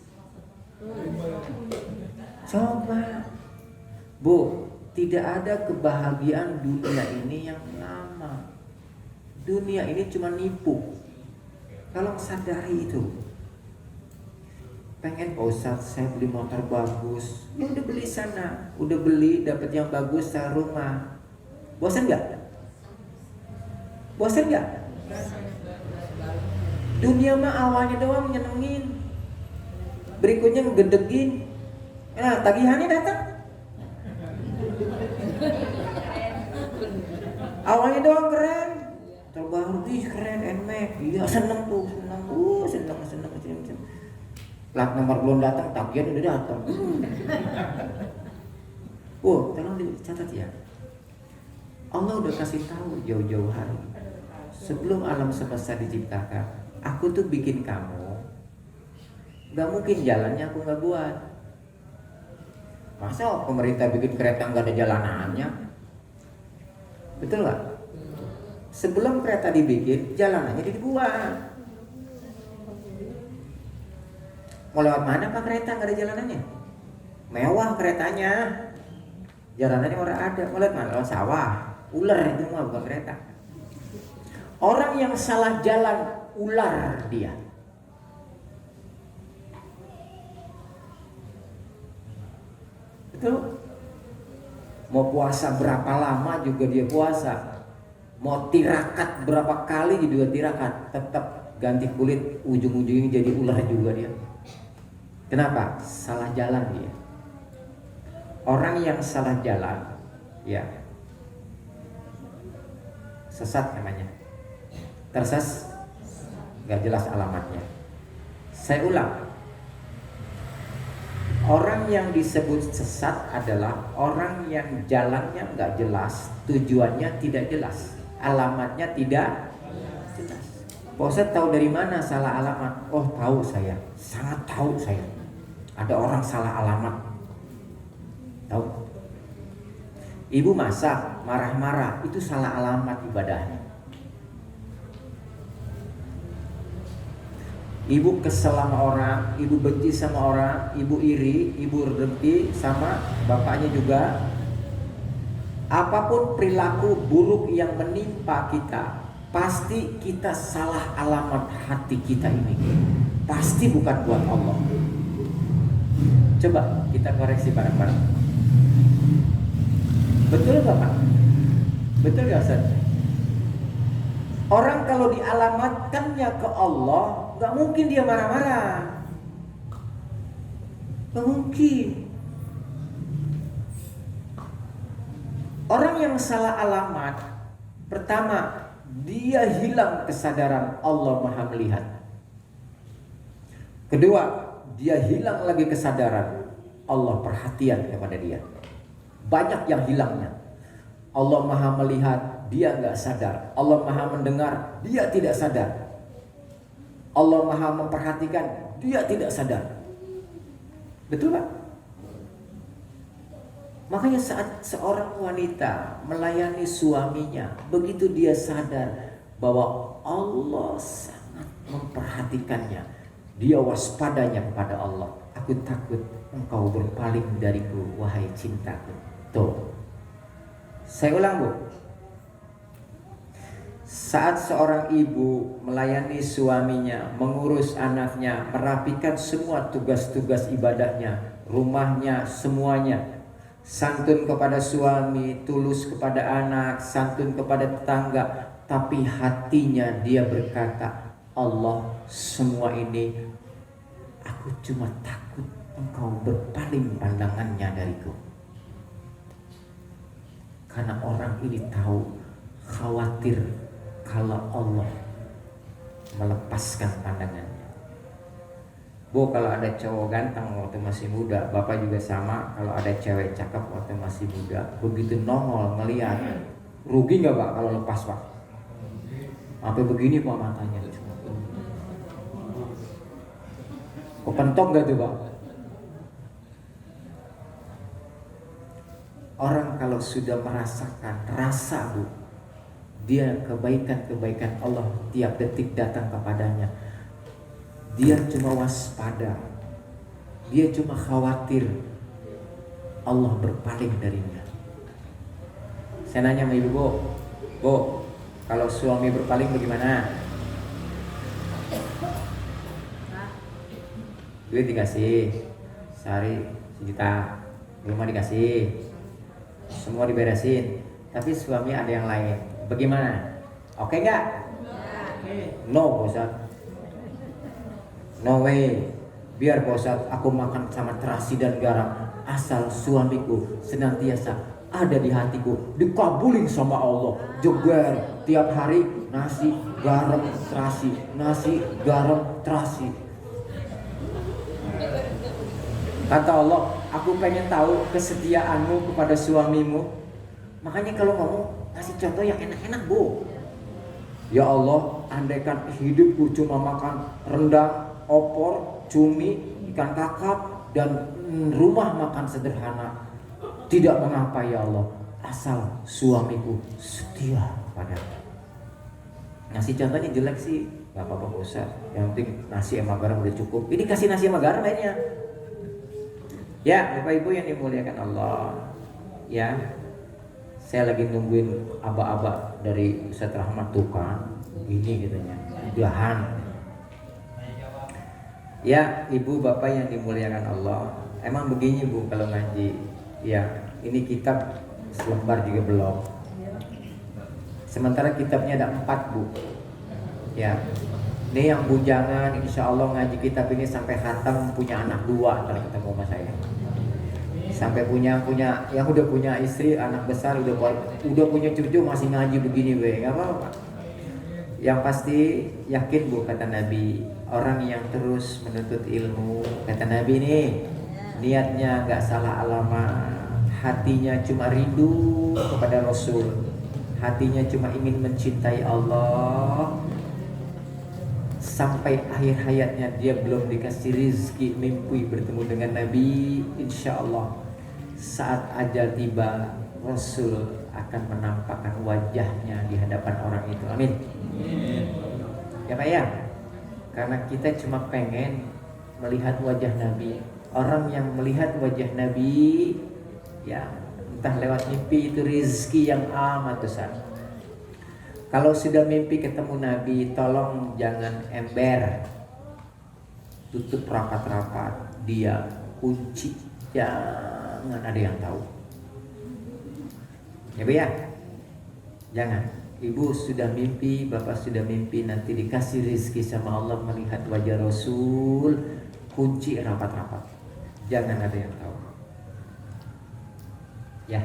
Coba, Bu, tidak ada kebahagiaan dunia ini yang lama. Dunia ini cuma nipu. Tolong sadari itu. Pengen, Pak Ustadz, saya beli motor bagus. Ya udah beli sana, udah beli, dapat yang bagus saya rumah. Bosan nggak? Bosan nggak? Dunia mah awalnya doang nyenengin, berikutnya ngegedegin. Nah, tagihannya datang. Awalnya doang keren, terbaru, ih keren, NMAX, iya seneng. Plat nomor belum datang, tagihan udah datang. Tolong dicatat ya. Allah udah kasih tahu jauh-jauh hari, sebelum alam semesta diciptakan, aku tuh bikin kamu. Gak mungkin jalannya aku gak buat. Masa pemerintah bikin kereta gak ada jalanannya? Betul gak? sebelum kereta dibikin, jalanannya dibuat. Mau lewat mana Pak kereta? Nggak ada jalanannya. Mewah keretanya, jalanannya orang ada. Mau lewat mana? Lewat sawah. Ular itu mah bukan kereta. Orang yang salah jalan, ular dia. Betul? Mau puasa berapa lama juga dia puasa. Mau tirakat berapa kali juga tirakat, tetap ganti kulit, ujung-ujungnya jadi ular juga dia. Kenapa? Salah jalan dia. Orang yang salah jalan, ya, sesat namanya. Tersesat, gak jelas alamatnya. Saya ulang. Orang yang disebut sesat adalah orang yang jalannya gak jelas, tujuannya tidak jelas, alamatnya tidak jelas. Pak Ustadz tahu dari mana salah alamat? Oh tahu saya, sangat tahu saya. Ada orang salah alamat. Tahu? Ibu masak, marah-marah, itu salah alamat ibadahnya. Ibu kesel sama orang, ibu benci sama orang, ibu iri, ibu dengki sama bapaknya juga. Apapun perilaku buruk yang menimpa kita, pasti kita salah alamat hati kita ini. Pasti bukan buat Allah. Coba kita koreksi bareng-bareng. Betul gak Pak? Betul gak Ustaz? Orang kalau dialamatkannya ke Allah, gak mungkin dia marah-marah. Gak mungkin. Orang yang salah alamat, pertama, dia hilang kesadaran Allah Maha melihat. Kedua, dia hilang lagi kesadaran Allah perhatian kepada dia. Banyak yang hilangnya. Allah Maha melihat, dia gak sadar. Allah Maha mendengar, dia tidak sadar. Allah Maha memperhatikan, dia tidak sadar. Betul Pak? Makanya saat seorang wanita melayani suaminya, begitu dia sadar bahwa Allah sangat memperhatikannya, dia waspadanya kepada Allah. Aku takut engkau berpaling dariku, wahai cintaku. Tuh. Saya ulang Bu. Saat seorang ibu melayani suaminya, mengurus anaknya, merapikan semua tugas-tugas ibadahnya, rumahnya, semuanya, santun kepada suami, tulus kepada anak, santun kepada tetangga, tapi hatinya dia berkata, Allah, semua ini aku cuma takut engkau berpaling pandangannya dariku. Karena orang ini tahu, khawatir kalau Allah melepaskan pandangannya. Bu, kalau ada cowok ganteng waktu masih muda, bapak juga sama. Kalau ada cewek cakep waktu masih muda, begitu nongol ngeliat, rugi nggak Pak kalau lepas Pak? Sampai begini Pak matanya. Kepentok nggak tuh Pak? Orang kalau sudah merasakan rasa Bu, dia kebaikan-kebaikan Allah tiap detik datang kepadanya, dia cuma waspada, dia cuma khawatir Allah berpaling darinya. Saya nanya sama ibu, Bu, kalau suami berpaling bagaimana? Duit dikasih, sehari 1 juta, rumah dikasih, semua diberesin, tapi suami ada yang lain, bagaimana? Oke nggak? No Ustaz. No way. Biar Ustaz aku makan sama terasi dan garam, asal suamiku senantiasa ada di hatiku, dikabulin sama Allah. Jeger tiap hari nasi garam terasi, nasi garam terasi. Kata Allah, aku pengen tahu kesetiaanmu kepada suamimu. Makanya kalau ngomong kasih contoh yang enak-enak Bu. Ya Allah, andaikan hidupku cuma makan rendang, opor, cumi, ikan kakap, dan rumah makan sederhana, tidak mengapa ya Allah, asal suamiku setia padaku. Ngasih contohnya jelek sih, gak apa-apa gak usah. Yang penting nasi sama garam udah cukup. Ini kasih nasi sama garam akhirnya. Ya, Bapak Ibu yang dimuliakan Allah. Ya, saya lagi nungguin aba-aba dari Ustaz Rahmat tuh kan. Ini katanya, udahan. Ya, Ibu Bapak yang dimuliakan Allah. Emang begini Bu kalau ngaji. Ya, ini kitab selembar juga belum. Sementara kitabnya ada 4 Bu. Ya, ini yang bujangan, insya Allah ngaji kitab ini sampai khatam, punya anak 2 ntar ketemu sama saya. Sampai punya yang udah punya istri, anak besar, udah punya cucu masih ngaji begini nggak apa-apa. Yang pasti yakin Bu kata Nabi, orang yang terus menuntut ilmu, kata Nabi nih, niatnya nggak salah alamat, hatinya cuma rindu kepada Rasul. Hatinya cuma ingin mencintai Allah. Sampai akhir hayatnya dia belum dikasih rizki mimpi bertemu dengan Nabi. Insya Allah saat ajal tiba, Rasul akan menampakkan wajahnya di hadapan orang itu. Amin. Ya Pak ya. Karena kita cuma pengen melihat wajah Nabi. Orang yang melihat wajah Nabi, ya entah lewat mimpi, itu rizki yang amat besar. Kalau sudah mimpi ketemu Nabi, tolong jangan ember, tutup rapat-rapat, dia kunci, jangan ada yang tahu. Ya Bu ya, jangan. Ibu sudah mimpi, Bapak sudah mimpi, nanti dikasih rizki sama Allah melihat wajah Rasul, kunci rapat-rapat, jangan ada yang tahu. Ya.